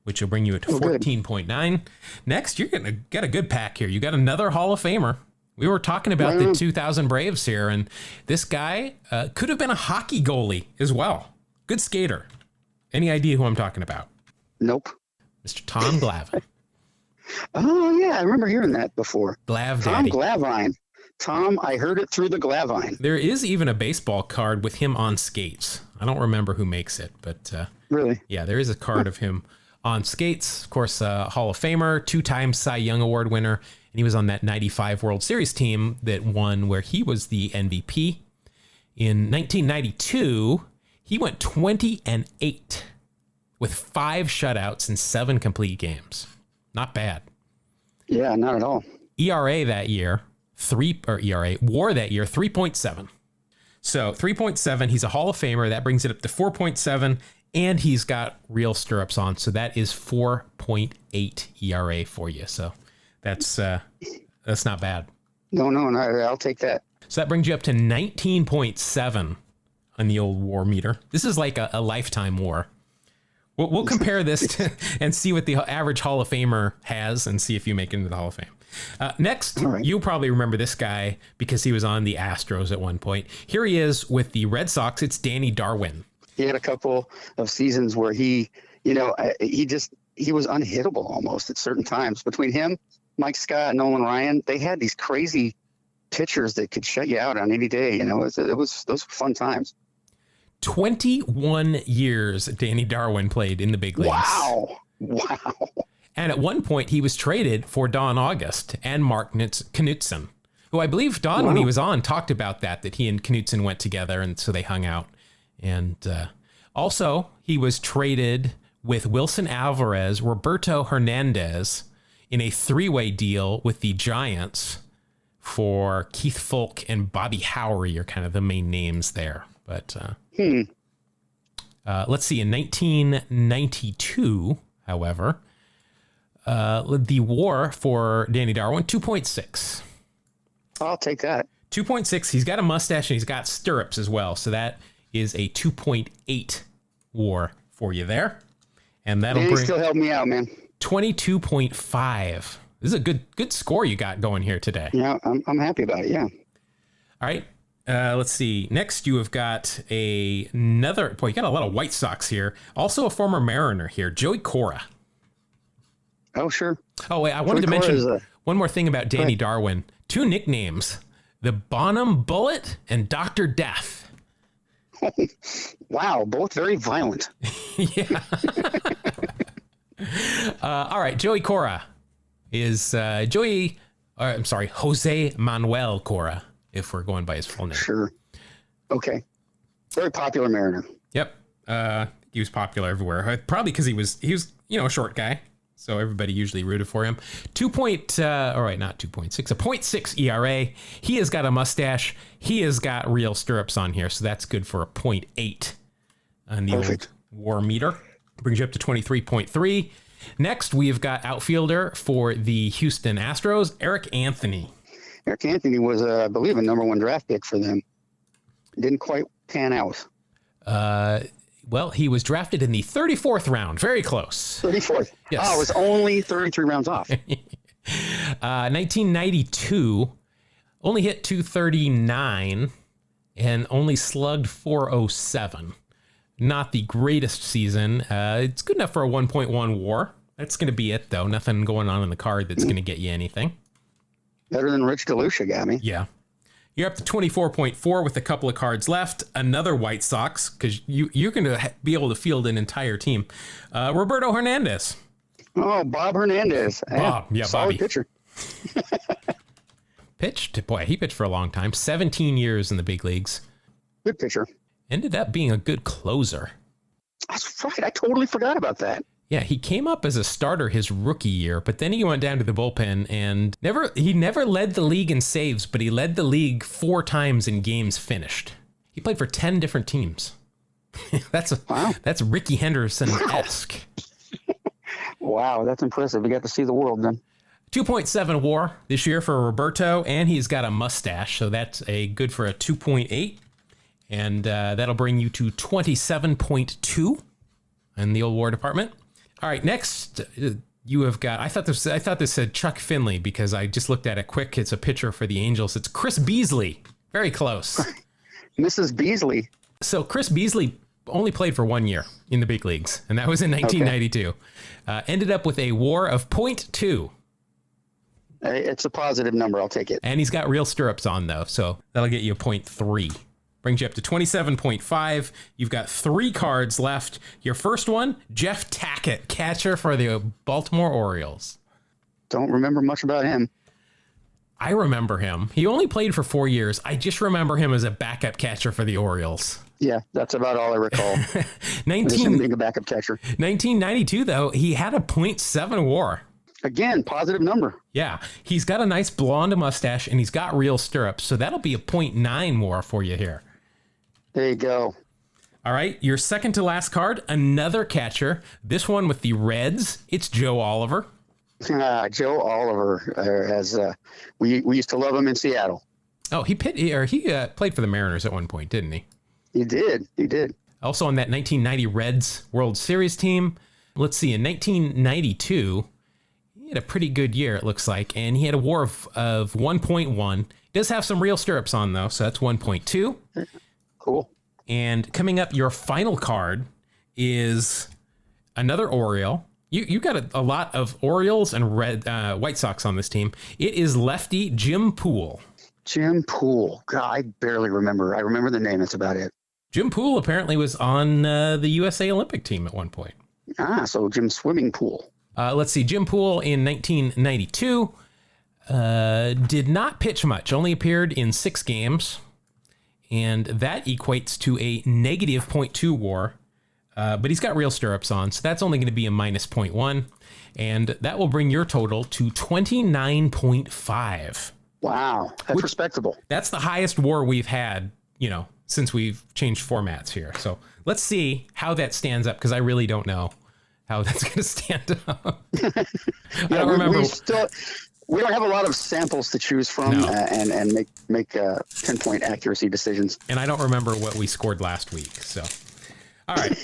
which will bring you to 14.9. Next, you're going to get a good pack here. You got another Hall of Famer. We were talking about the 2000 Braves here, and this guy could have been a hockey goalie as well. Good skater. Any idea who I'm talking about? Nope. Mr. Tom Glavine. Oh, yeah, I remember hearing that before. Tom Glavine. Tom, I heard it through the Glavine. There is even a baseball card with him on skates. I don't remember who makes it, but... really? Yeah, there is a card of him on skates. Of course, Hall of Famer, 2-time Cy Young Award winner, and he was on that 95 World Series team that won where he was the MVP. In 1992, he went 20-8 with 5 shutouts and 7 complete games. Not bad. Yeah, not at all. ERA that year, WAR that year, 3.7. So 3.7, he's a Hall of Famer. That brings it up to 4.7, and he's got real stirrups on. So that is 4.8 ERA for you. So that's not bad. No, I'll take that. So that brings you up to 19.7 on the old WAR meter. This is like a lifetime WAR. We'll compare this and see what the average Hall of Famer has and see if you make it into the Hall of Fame. Next, You'll probably remember this guy because he was on the Astros at one point. Here he is with the Red Sox. It's Danny Darwin. He had a couple of seasons where he was unhittable almost at certain times. Between him, Mike Scott, and Nolan Ryan, they had these crazy pitchers that could shut you out on any day. Those were fun times. 21 years Danny Darwin played in the big leagues. Wow. And at one point, he was traded for Don August and Mark Knutson, who I believe Don, when he was on, talked about that he and Knutson went together, and so they hung out. And also, he was traded with Wilson Alvarez, Roberto Hernandez, in a 3-way deal with the Giants for Keith Folk and Bobby Howery are kind of the main names there. But let's see, in 1992, however, the WAR for Danny Darwin, 2.6. I'll take that. 2.6. He's got a mustache and he's got stirrups as well. So that is a 2.8 WAR for you there. And that'll bring still help me out, man. 22.5. This is a good score you got going here today. Yeah, I'm happy about it. Yeah. All right. Let's see. Next, you have got another... Boy, you got a lot of White Sox here. Also a former Mariner here, Joey Cora. Oh, sure. Oh, wait, I wanted to mention one more thing about Danny Darwin. 2 nicknames, the Bonham Bullet and Dr. Death. Wow, both very violent. Yeah. All right, Joey Cora is Jose Manuel Cora, if we're going by his full name. Sure. Okay. Very popular Mariner. Yep. He was popular everywhere. Probably because he was a short guy. So everybody usually rooted for him. Not 2.6, a 0.6 ERA. He has got a mustache. He has got real stirrups on here. So that's good for a 0.8 on the old WAR meter. Brings you up to 23.3. Next, we've got outfielder for the Houston Astros, Eric Anthony. Eric Anthony was, I believe, a #1 draft pick for them. Didn't quite pan out. Well, he was drafted in the 34th round. Very close. 34th. Yes. Oh, it was only 33 rounds off. 1992. Only hit 239 and only slugged 407. Not the greatest season. It's good enough for a 1.1 WAR. That's going to be it, though. Nothing going on in the card that's going to get you anything. Better than Rich DeLucia got me. Yeah. You're up to 24.4 with a couple of cards left. Another White Sox, because you're going to be able to field an entire team. Roberto Hernandez. Oh, Bob Hernandez. Bob, yeah, solid Bobby. pitcher. He pitched for a long time. 17 years in the big leagues. Good pitcher. Ended up being a good closer. That's right. I totally forgot about that. Yeah, he came up as a starter his rookie year, but then he went down to the bullpen and he never led the league in saves, but he led the league 4 times in games finished. He played for 10 different teams. That's Ricky Henderson-esque. Wow, that's impressive. We got to see the world then. 2.7 WAR this year for Roberto, and he's got a mustache, so that's good for a 2.8, and that'll bring you to 27.2 in the old WAR department. All right, next you have got. I thought this said Chuck Finley because I just looked at it quick. It's a pitcher for the Angels. It's Chris Beasley. Very close. Mrs. Beasley. So Chris Beasley only played for 1 year in the big leagues, and that was in 1992. Ended up with a WAR of 0.2. It's a positive number. I'll take it. And he's got real stirrups on, though, so that'll get you a 0.3. Brings you up to 27.5. You've got 3 cards left. Your first one, Jeff Tackett, catcher for the Baltimore Orioles. Don't remember much about him. I remember him. He only played for 4 years. I just remember him as a backup catcher for the Orioles. Yeah, that's about all I recall. 19, being a backup catcher. 1992, though, he had a 0.7 WAR. Again, positive number. Yeah, he's got a nice blonde mustache, and he's got real stirrups, so that'll be a 0.9 WAR for you here. There you go. All right, your second to last card, another catcher. This one with the Reds. It's Joe Oliver. Joe Oliver, as we used to love him in Seattle. Oh, he played for the Mariners at one point, didn't he? He did. Also on that 1990 Reds World Series team. Let's see, in 1992, he had a pretty good year, it looks like, and he had a WAR of 1.1. He does have some real stirrups on, though, so that's 1.2. Cool. And coming up, your final card is another Oriole. You got a lot of Orioles and White Sox on this team. It is lefty Jim Poole. Jim Poole. God, I barely remember. I remember the name. That's about it. Jim Poole apparently was on the USA Olympic team at one point. So Jim Swimming Pool. Let's see. Jim Poole in 1992 did not pitch much. Only appeared in 6 games. And that equates to a negative 0.2 WAR. But he's got real stirrups on, so that's only going to be a minus 0.1. And that will bring your total to 29.5. Wow, that's respectable. That's the highest WAR we've had, since we've changed formats here. So let's see how that stands up, because I really don't know how that's going to stand up. I don't remember. We don't have a lot of samples to choose from and make pinpoint accuracy decisions. And I don't remember what we scored last week. So, all right.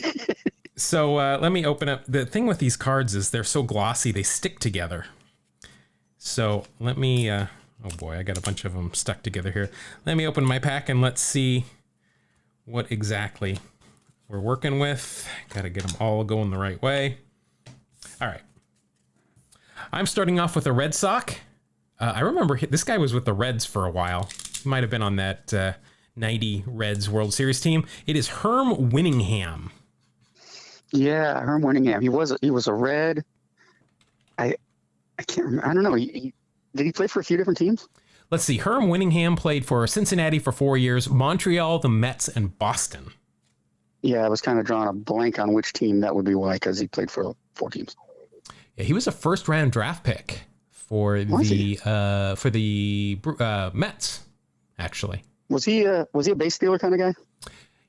So let me open up. The thing with these cards is they're so glossy, they stick together. So let me, oh boy, I got a bunch of them stuck together here. Let me open my pack and let's see what exactly we're working with. Got to get them all going the right way. All right. I'm starting off with a Red Sox. I remember this guy was with the Reds for a while. He might have been on that 90 Reds World Series team. It is Herm Winningham. Yeah, Herm Winningham. He was a Red. I can't remember. I don't know. Did he play for a few different teams? Let's see. Herm Winningham played for Cincinnati for 4 years, Montreal, the Mets, and Boston. Yeah, I was kind of drawing a blank on which team that would be why, because he played for 4 teams. Yeah, he was a first-round draft pick for the Mets, actually. Was he a base stealer kind of guy?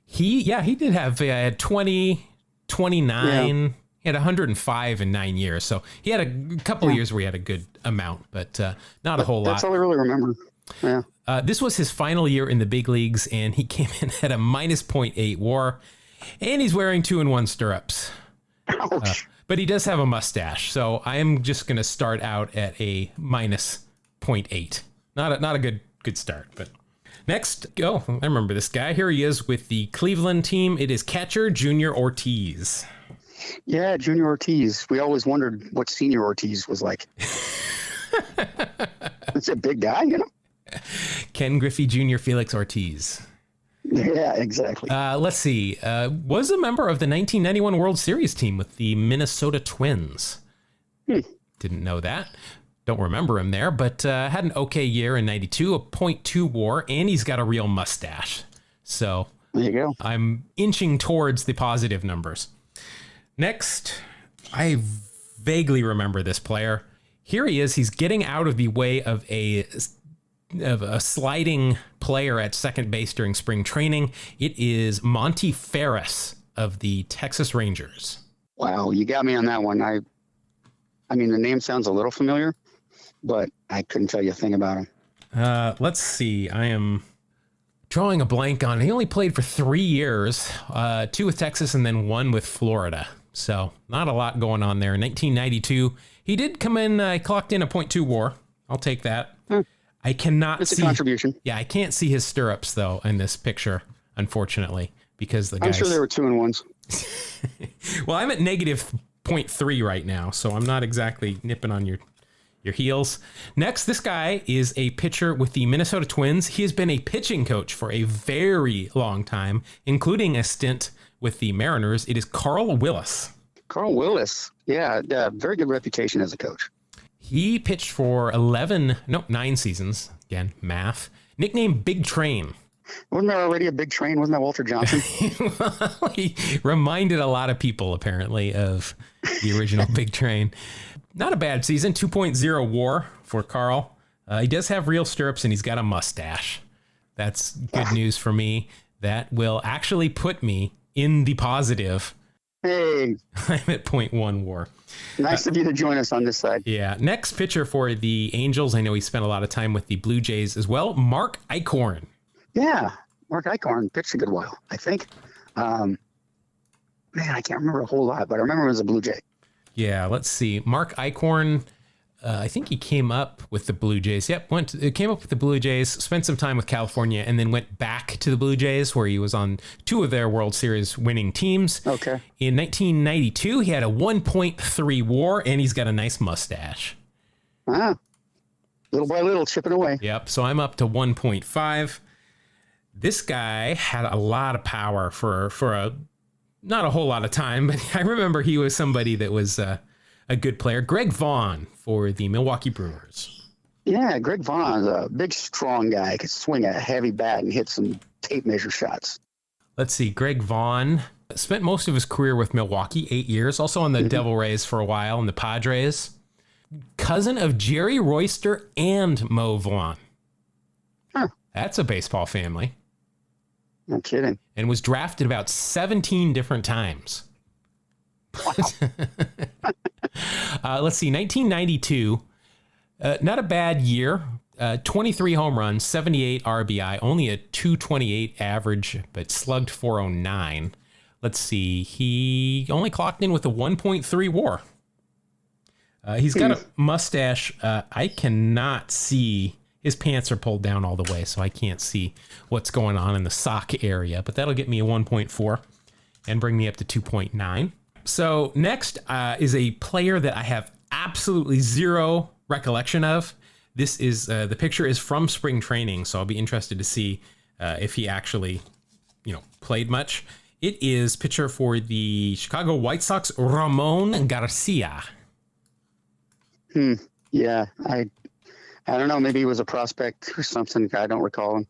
He did have 20, 29. Yeah. He had 105 in 9 years, so he had a couple of years where he had a good amount, but not a whole lot. That's all I really remember. Yeah. This was his final year in the big leagues, and he came in at a minus 0.8 WAR, and he's wearing 2-in-1 stirrups. Ouch. But he does have a mustache, so I am just going to start out at a minus 0.8. Not a good good start. But next, I remember this guy. Here he is with the Cleveland team. It is catcher Junior Ortiz. Yeah, Junior Ortiz. We always wondered what Senior Ortiz was like. It's a big guy, you know? Ken Griffey Jr., Felix Ortiz. Yeah, exactly. Let's see. Was a member of the 1991 World Series team with the Minnesota Twins. Didn't know that. Don't remember him there, but had an okay year in 92, a .2 WAR, and he's got a real mustache. So there you go. I'm inching towards the positive numbers. Next, I vaguely remember this player. Here he is. He's getting out of the way of a sliding player at second base during spring training. It is Monty Ferris of the Texas Rangers. Wow, you got me on that one. I mean, the name sounds a little familiar, but I couldn't tell you a thing about him. Let's see. I am drawing a blank on. He only played for 3 years, 2 with Texas and then 1 with Florida. So not a lot going on there. In 1992, he did come in, clocked in a .2 WAR. I'll take that. I cannot see. It's a contribution. Yeah, I can't see his stirrups, though, in this picture, unfortunately, because the guys... I'm sure they were 2-1s. Well, I'm at negative .3 right now, so I'm not exactly nipping on your heels. Next, this guy is a pitcher with the Minnesota Twins. He has been a pitching coach for a very long time, including a stint with the Mariners. It is Carl Willis. Carl Willis. Yeah, very good reputation as a coach. He pitched for 9 seasons. Again, math. Nicknamed Big Train. Wasn't there already a Big Train? Wasn't that Walter Johnson? Well, he reminded a lot of people, apparently, of the original Big Train. Not a bad season. 2.0 WAR for Carl. He does have real stirrups, and he's got a mustache. That's good news for me. That will actually put me in the positive. Hey. I'm at .1 WAR. Nice of you to join us on this side. Yeah. Next pitcher for the Angels. I know he spent a lot of time with the Blue Jays as well. Mark Eichhorn. Yeah. Mark Eichhorn pitched a good while, I think. Man, I can't remember a whole lot, but I remember him as a Blue Jay. Yeah. Let's see. Mark Eichhorn. I think he came up with the Blue Jays. Yep, came up with the Blue Jays, spent some time with California, and then went back to the Blue Jays, where he was on 2 of their World Series winning teams. Okay. In 1992, he had a 1.3 WAR, and he's got a nice mustache. Little by little, chipping away. Yep, so I'm up to 1.5. This guy had a lot of power for not a whole lot of time, but I remember he was somebody that was a good player. Greg Vaughn for the Milwaukee Brewers. Yeah, Greg Vaughn's a big, strong guy. Could swing a heavy bat and hit some tape measure shots. Let's see. Greg Vaughn spent most of his career with Milwaukee, 8 years. Also on the Devil Rays for a while, and the Padres. Cousin of Jerry Royster and Mo Vaughn. Huh. That's a baseball family. No kidding. And was drafted about 17 different times. Wow. Let's see, 1992, not a bad year. 23 home runs, 78 RBI, only a 228 average, but slugged 409. Let's see, he only clocked in with a 1.3 WAR. He's got a mustache. I cannot see. His pants are pulled down all the way, so I can't see what's going on in the sock area, but that'll get me a 1.4 and bring me up to 2.9. So next is a player that I have absolutely zero recollection of. This is the picture is from spring training, so I'll be interested to see if he actually, played much. It is pitcher for the Chicago White Sox, Ramon Garcia. Yeah, I don't know. Maybe he was a prospect or something. I don't recall him.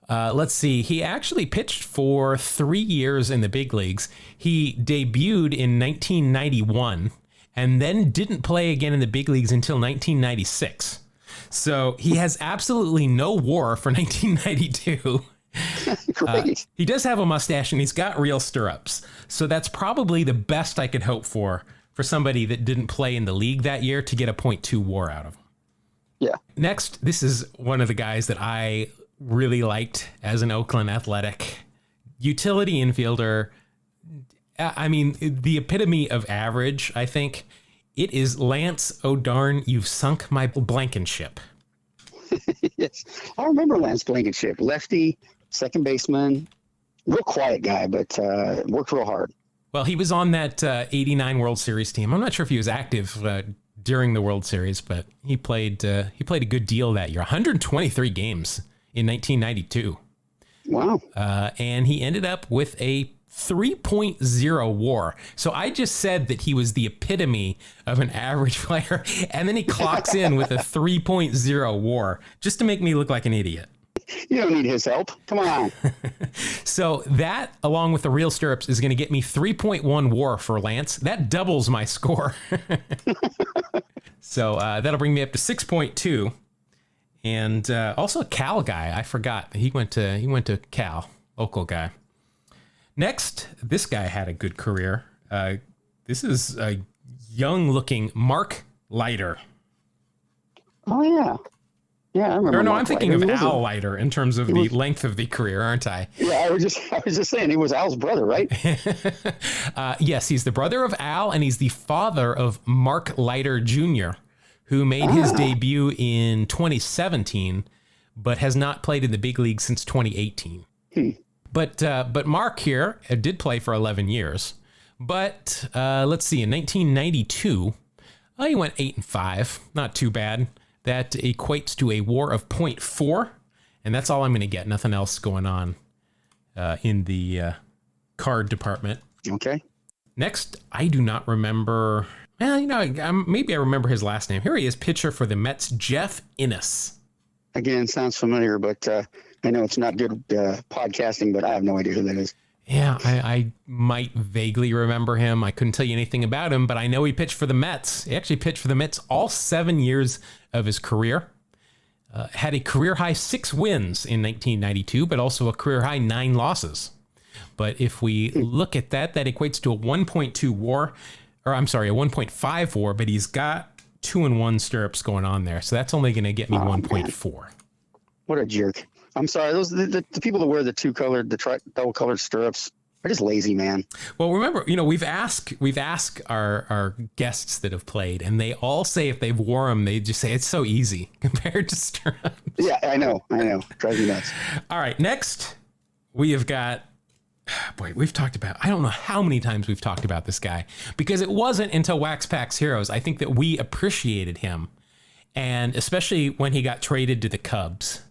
Let's see. He actually pitched for 3 years in the big leagues. He debuted in 1991 and then didn't play again in the big leagues until 1996. So he has absolutely no WAR for 1992. Great. He does have a mustache and he's got real stirrups. So that's probably the best I could hope for somebody that didn't play in the league that year to get a .2 WAR out of him. Yeah. Next, this is one of the guys that I really liked as an Oakland Athletic. Utility infielder. I mean, the epitome of average, I think. It is Lance O'Darn. You've sunk my Blankenship. Yes, I remember Lance Blankenship, lefty, second baseman, real quiet guy, but worked real hard. Well, he was on that 89 World Series team. I'm not sure if he was active during the World Series, but he played a good deal that year. 123 games in 1992. Wow. And he ended up with a 3.0 WAR. So I just said that he was the epitome of an average player, and then he clocks in with a 3.0 WAR just to make me look like an idiot. You don't need his help. Come on. So that, along with the real stirrups, is going to get me 3.1 WAR for Lance. That doubles my score. So that'll bring me up to 6.2. And also a Cal guy. I forgot. He went to Cal, local guy. Next, this guy had a good career. This is a young-looking Mark Leiter. Oh, yeah. Yeah, I remember. Or no, Mark I'm thinking Leiter. of Al Leiter in terms of the length of the career, aren't I? Yeah, I was just saying he was Al's brother, right? Yes, he's the brother of Al, and he's the father of Mark Leiter Jr., who made his debut in 2017, but has not played in the big league since 2018. But Mark here did play for 11 years. But let's see, in 1992, he went 8-5, not too bad. That equates to a WAR of 0.4, and that's all I'm going to get. Nothing else going on in the card department. Okay. Next, I do not remember. Well, maybe I remember his last name. Here he is, pitcher for the Mets, Jeff Innes. Again, sounds familiar, but I know it's not good podcasting, but I have no idea who that is. Yeah, I might vaguely remember him. I couldn't tell you anything about him, but I know he pitched for the Mets. He actually pitched for the Mets all 7 years of his career. Had a career high 6 wins in 1992, but also a career high 9 losses. But if we look at that, that equates to a 1.2 WAR, or I'm sorry, a 1.5 WAR, but he's got 2-1 stirrups going on there. So that's only going to get me 1.4. What a jerk. I'm sorry. Those the people that wear the double-colored stirrups are just lazy, man. Well, remember, we've asked our guests that have played, and they all say if they've wore them, they just say it's so easy compared to stirrups. Yeah, I know. Drives me nuts. All right, next we have got. Boy, we've talked about. I don't know how many times we've talked about this guy, because it wasn't until Wax Packs Heroes I think that we appreciated him, and especially when he got traded to the Cubs.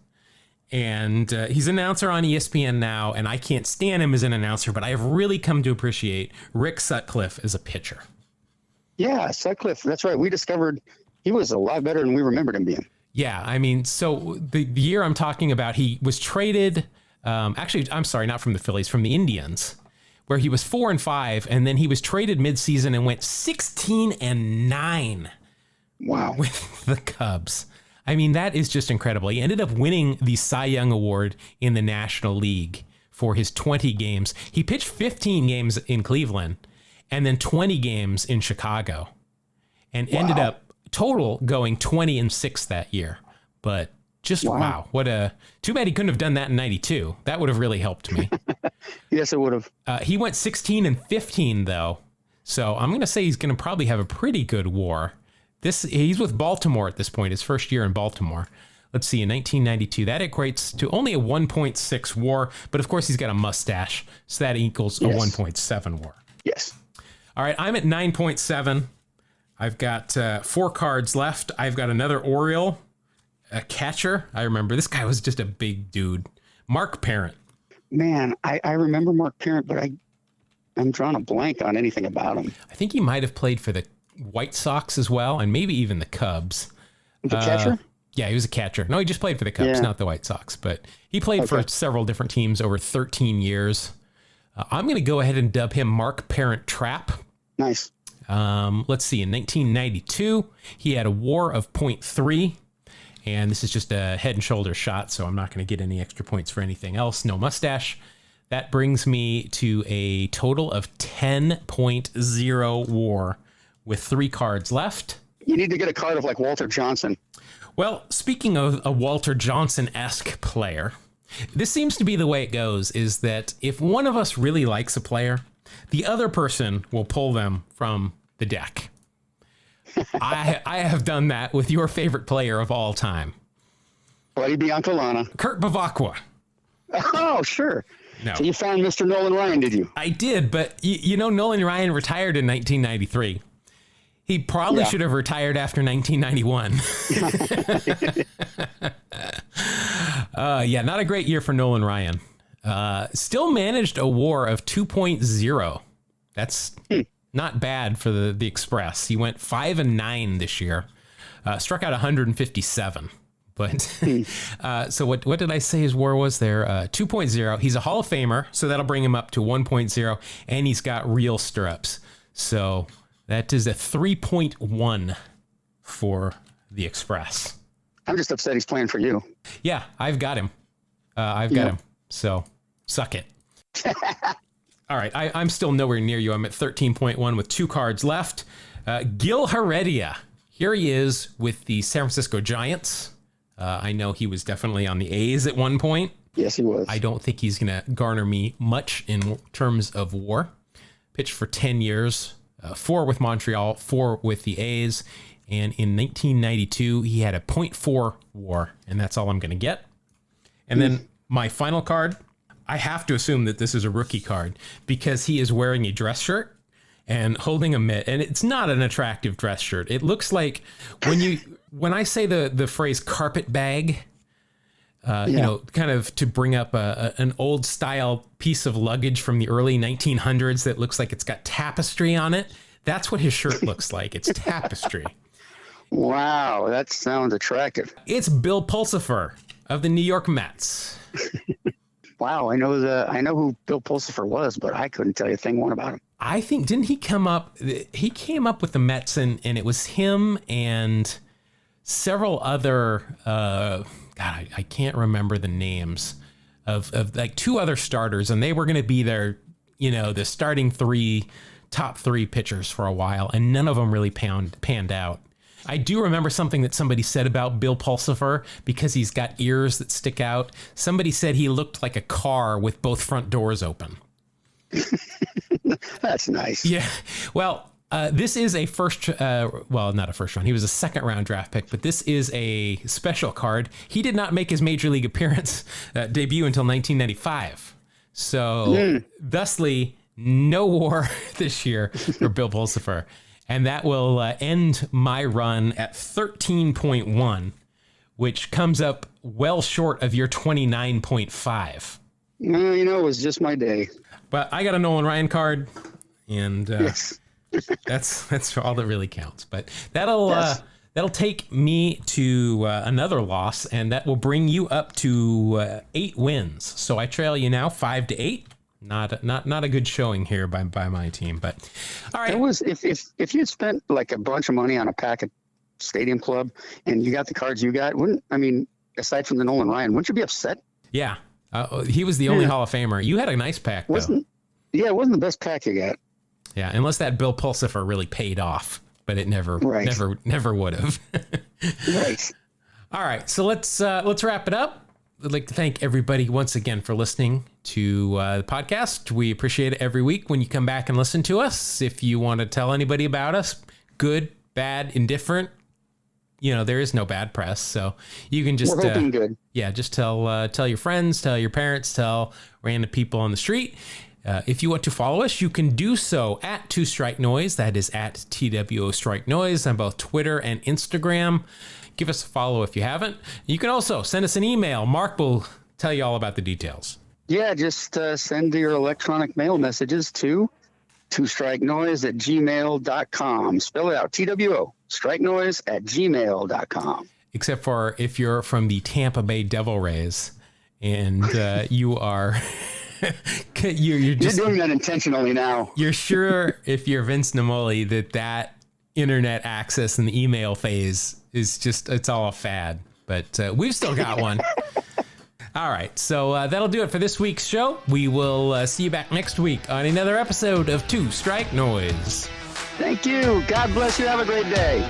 And he's an announcer on ESPN now, and I can't stand him as an announcer, but I have really come to appreciate Rick Sutcliffe as a pitcher. Yeah, Sutcliffe. That's right. We discovered he was a lot better than we remembered him being. Yeah, I mean, so the year I'm talking about, he was traded. Actually, I'm sorry, not from the Phillies, from the Indians, where he was 4-5, and then he was traded midseason and went 16-9. Wow. With the Cubs. I mean, that is just incredible. He ended up winning the Cy Young Award in the National League for his 20 games. He pitched 15 games in Cleveland and then 20 games in Chicago, and ended up total going 20-6 that year. But just wow. Too bad he couldn't have done that in 92. That would have really helped me. Yes, it would have. He went 16-15 though. So I'm going to say he's going to probably have a pretty good WAR. He's with Baltimore at this point, his first year in Baltimore. Let's see, in 1992, that equates to only a 1.6 WAR, but of course he's got a mustache, so that equals a 1.7 WAR. Yes. All right, I'm at 9.7. I've got 4 cards left. I've got another Oriole, a catcher. I remember this guy was just a big dude. Mark Parent. Man, I remember Mark Parent, but I'm drawing a blank on anything about him. I think he might have played for the White Sox as well, and maybe even the Cubs. The catcher? Yeah, he was a catcher. No, he just played for the Cubs, not the White Sox. But he played for several different teams over 13 years. I'm going to go ahead and dub him Mark Parent Trap. Nice. Let's see. In 1992, he had a WAR of 0.3. And this is just a head and shoulder shot, so I'm not going to get any extra points for anything else. No mustache. That brings me to a total of 10.0 WAR. With 3 cards left. You need to get a card of like Walter Johnson. Well, speaking of a Walter Johnson-esque player, this seems to be the way it goes, is that if one of us really likes a player, the other person will pull them from the deck. I have done that with your favorite player of all time. Buddy Biancalana. Kurt Bavacqua. Oh, sure. No. So you found Mr. Nolan Ryan, did you? I did, but you know, Nolan Ryan retired in 1993. He probably should have retired after 1991. Not a great year for Nolan Ryan. Still managed a WAR of 2.0. That's not bad for the Express. He went 5-9 this year. Struck out 157. But so what did I say his WAR was there? 2.0. He's a Hall of Famer, so that'll bring him up to 1.0, and he's got real stirrups. So that is a 3.1 for the Express. I'm just upset he's playing for you. Yeah, I've got him. I've got him. So suck it. All right, I'm still nowhere near you. I'm at 13.1 with 2 cards left. Gil Heredia. Here he is with the San Francisco Giants. I know he was definitely on the A's at one point. Yes, he was. I don't think he's going to garner me much in terms of WAR. Pitched for 10 years, 4 with Montreal, 4 with the A's. And in 1992, he had a .4 WAR, and that's all I'm going to get. And then my final card, I have to assume that this is a rookie card because he is wearing a dress shirt and holding a mitt, and it's not an attractive dress shirt. It looks like when I say the phrase carpet bag, you know, kind of to bring up an old style piece of luggage from the early 1900s that looks like it's got tapestry on it. That's what his shirt looks like. It's tapestry. Wow, that sounds attractive. It's Bill Pulsipher of the New York Mets. Wow, I know who Bill Pulsipher was, but I couldn't tell you a thing one about him. I think, didn't he come up? He came up with the Mets, and it was him and several other. God, I can't remember the names of like 2 other starters, and they were going to be their, you know, the starting top 3 pitchers for a while, and none of them really panned out. I do remember something that somebody said about Bill Pulsipher because he's got ears that stick out. Somebody said he looked like a car with both front doors open. That's nice. Yeah. Well, this is a not a first round. He was a second round draft pick, but this is a special card. He did not make his major league appearance debut until 1995. So thusly, no WAR this year for Bill Pulsipher. And that will end my run at 13.1, which comes up well short of your 29.5. No, you know, it was just my day. But I got a Nolan Ryan card, and Yes. that's all that really counts. But that'll take me to another loss, and that will bring you up to 8 wins. So I trail you now 5-8. Not a good showing here by my team, but all right. It was if you'd spent like a bunch of money on a pack at Stadium Club and you got the cards you got, aside from the Nolan Ryan, wouldn't you be upset? Yeah, he was the only Hall of Famer. You had a nice pack, though. It wasn't the best pack you got. Yeah, unless that Bill Pulsipher really paid off, but it never would have. Right. All right, so let's wrap it up. I'd like to thank everybody once again for listening to the podcast. We appreciate it every week when you come back and listen to us. If you want to tell anybody about us, good, bad, indifferent, you know, there is no bad press. So you can just, we're hoping good. Yeah, just tell your friends, tell your parents, tell random people on the street. If you want to follow us, you can do so at 2 Strike Noise. That is at TWO Strike Noise on both Twitter and Instagram. Give us a follow if you haven't. You can also send us an email. Mark will tell you all about the details. Yeah, just send your electronic mail messages to 2strikenoise@gmail.com. Spell it out, TWO, strikenoise@gmail.com. Except for if you're from the Tampa Bay Devil Rays and you are... you're doing that intentionally now. You're sure if you're Vince Namoli that internet access and the email phase is just, it's all a fad, but we've still got one. All right, so that'll do it for this week's show. We will see you back next week on another episode of 2 Strike Noise. Thank you. God bless you. Have a great day.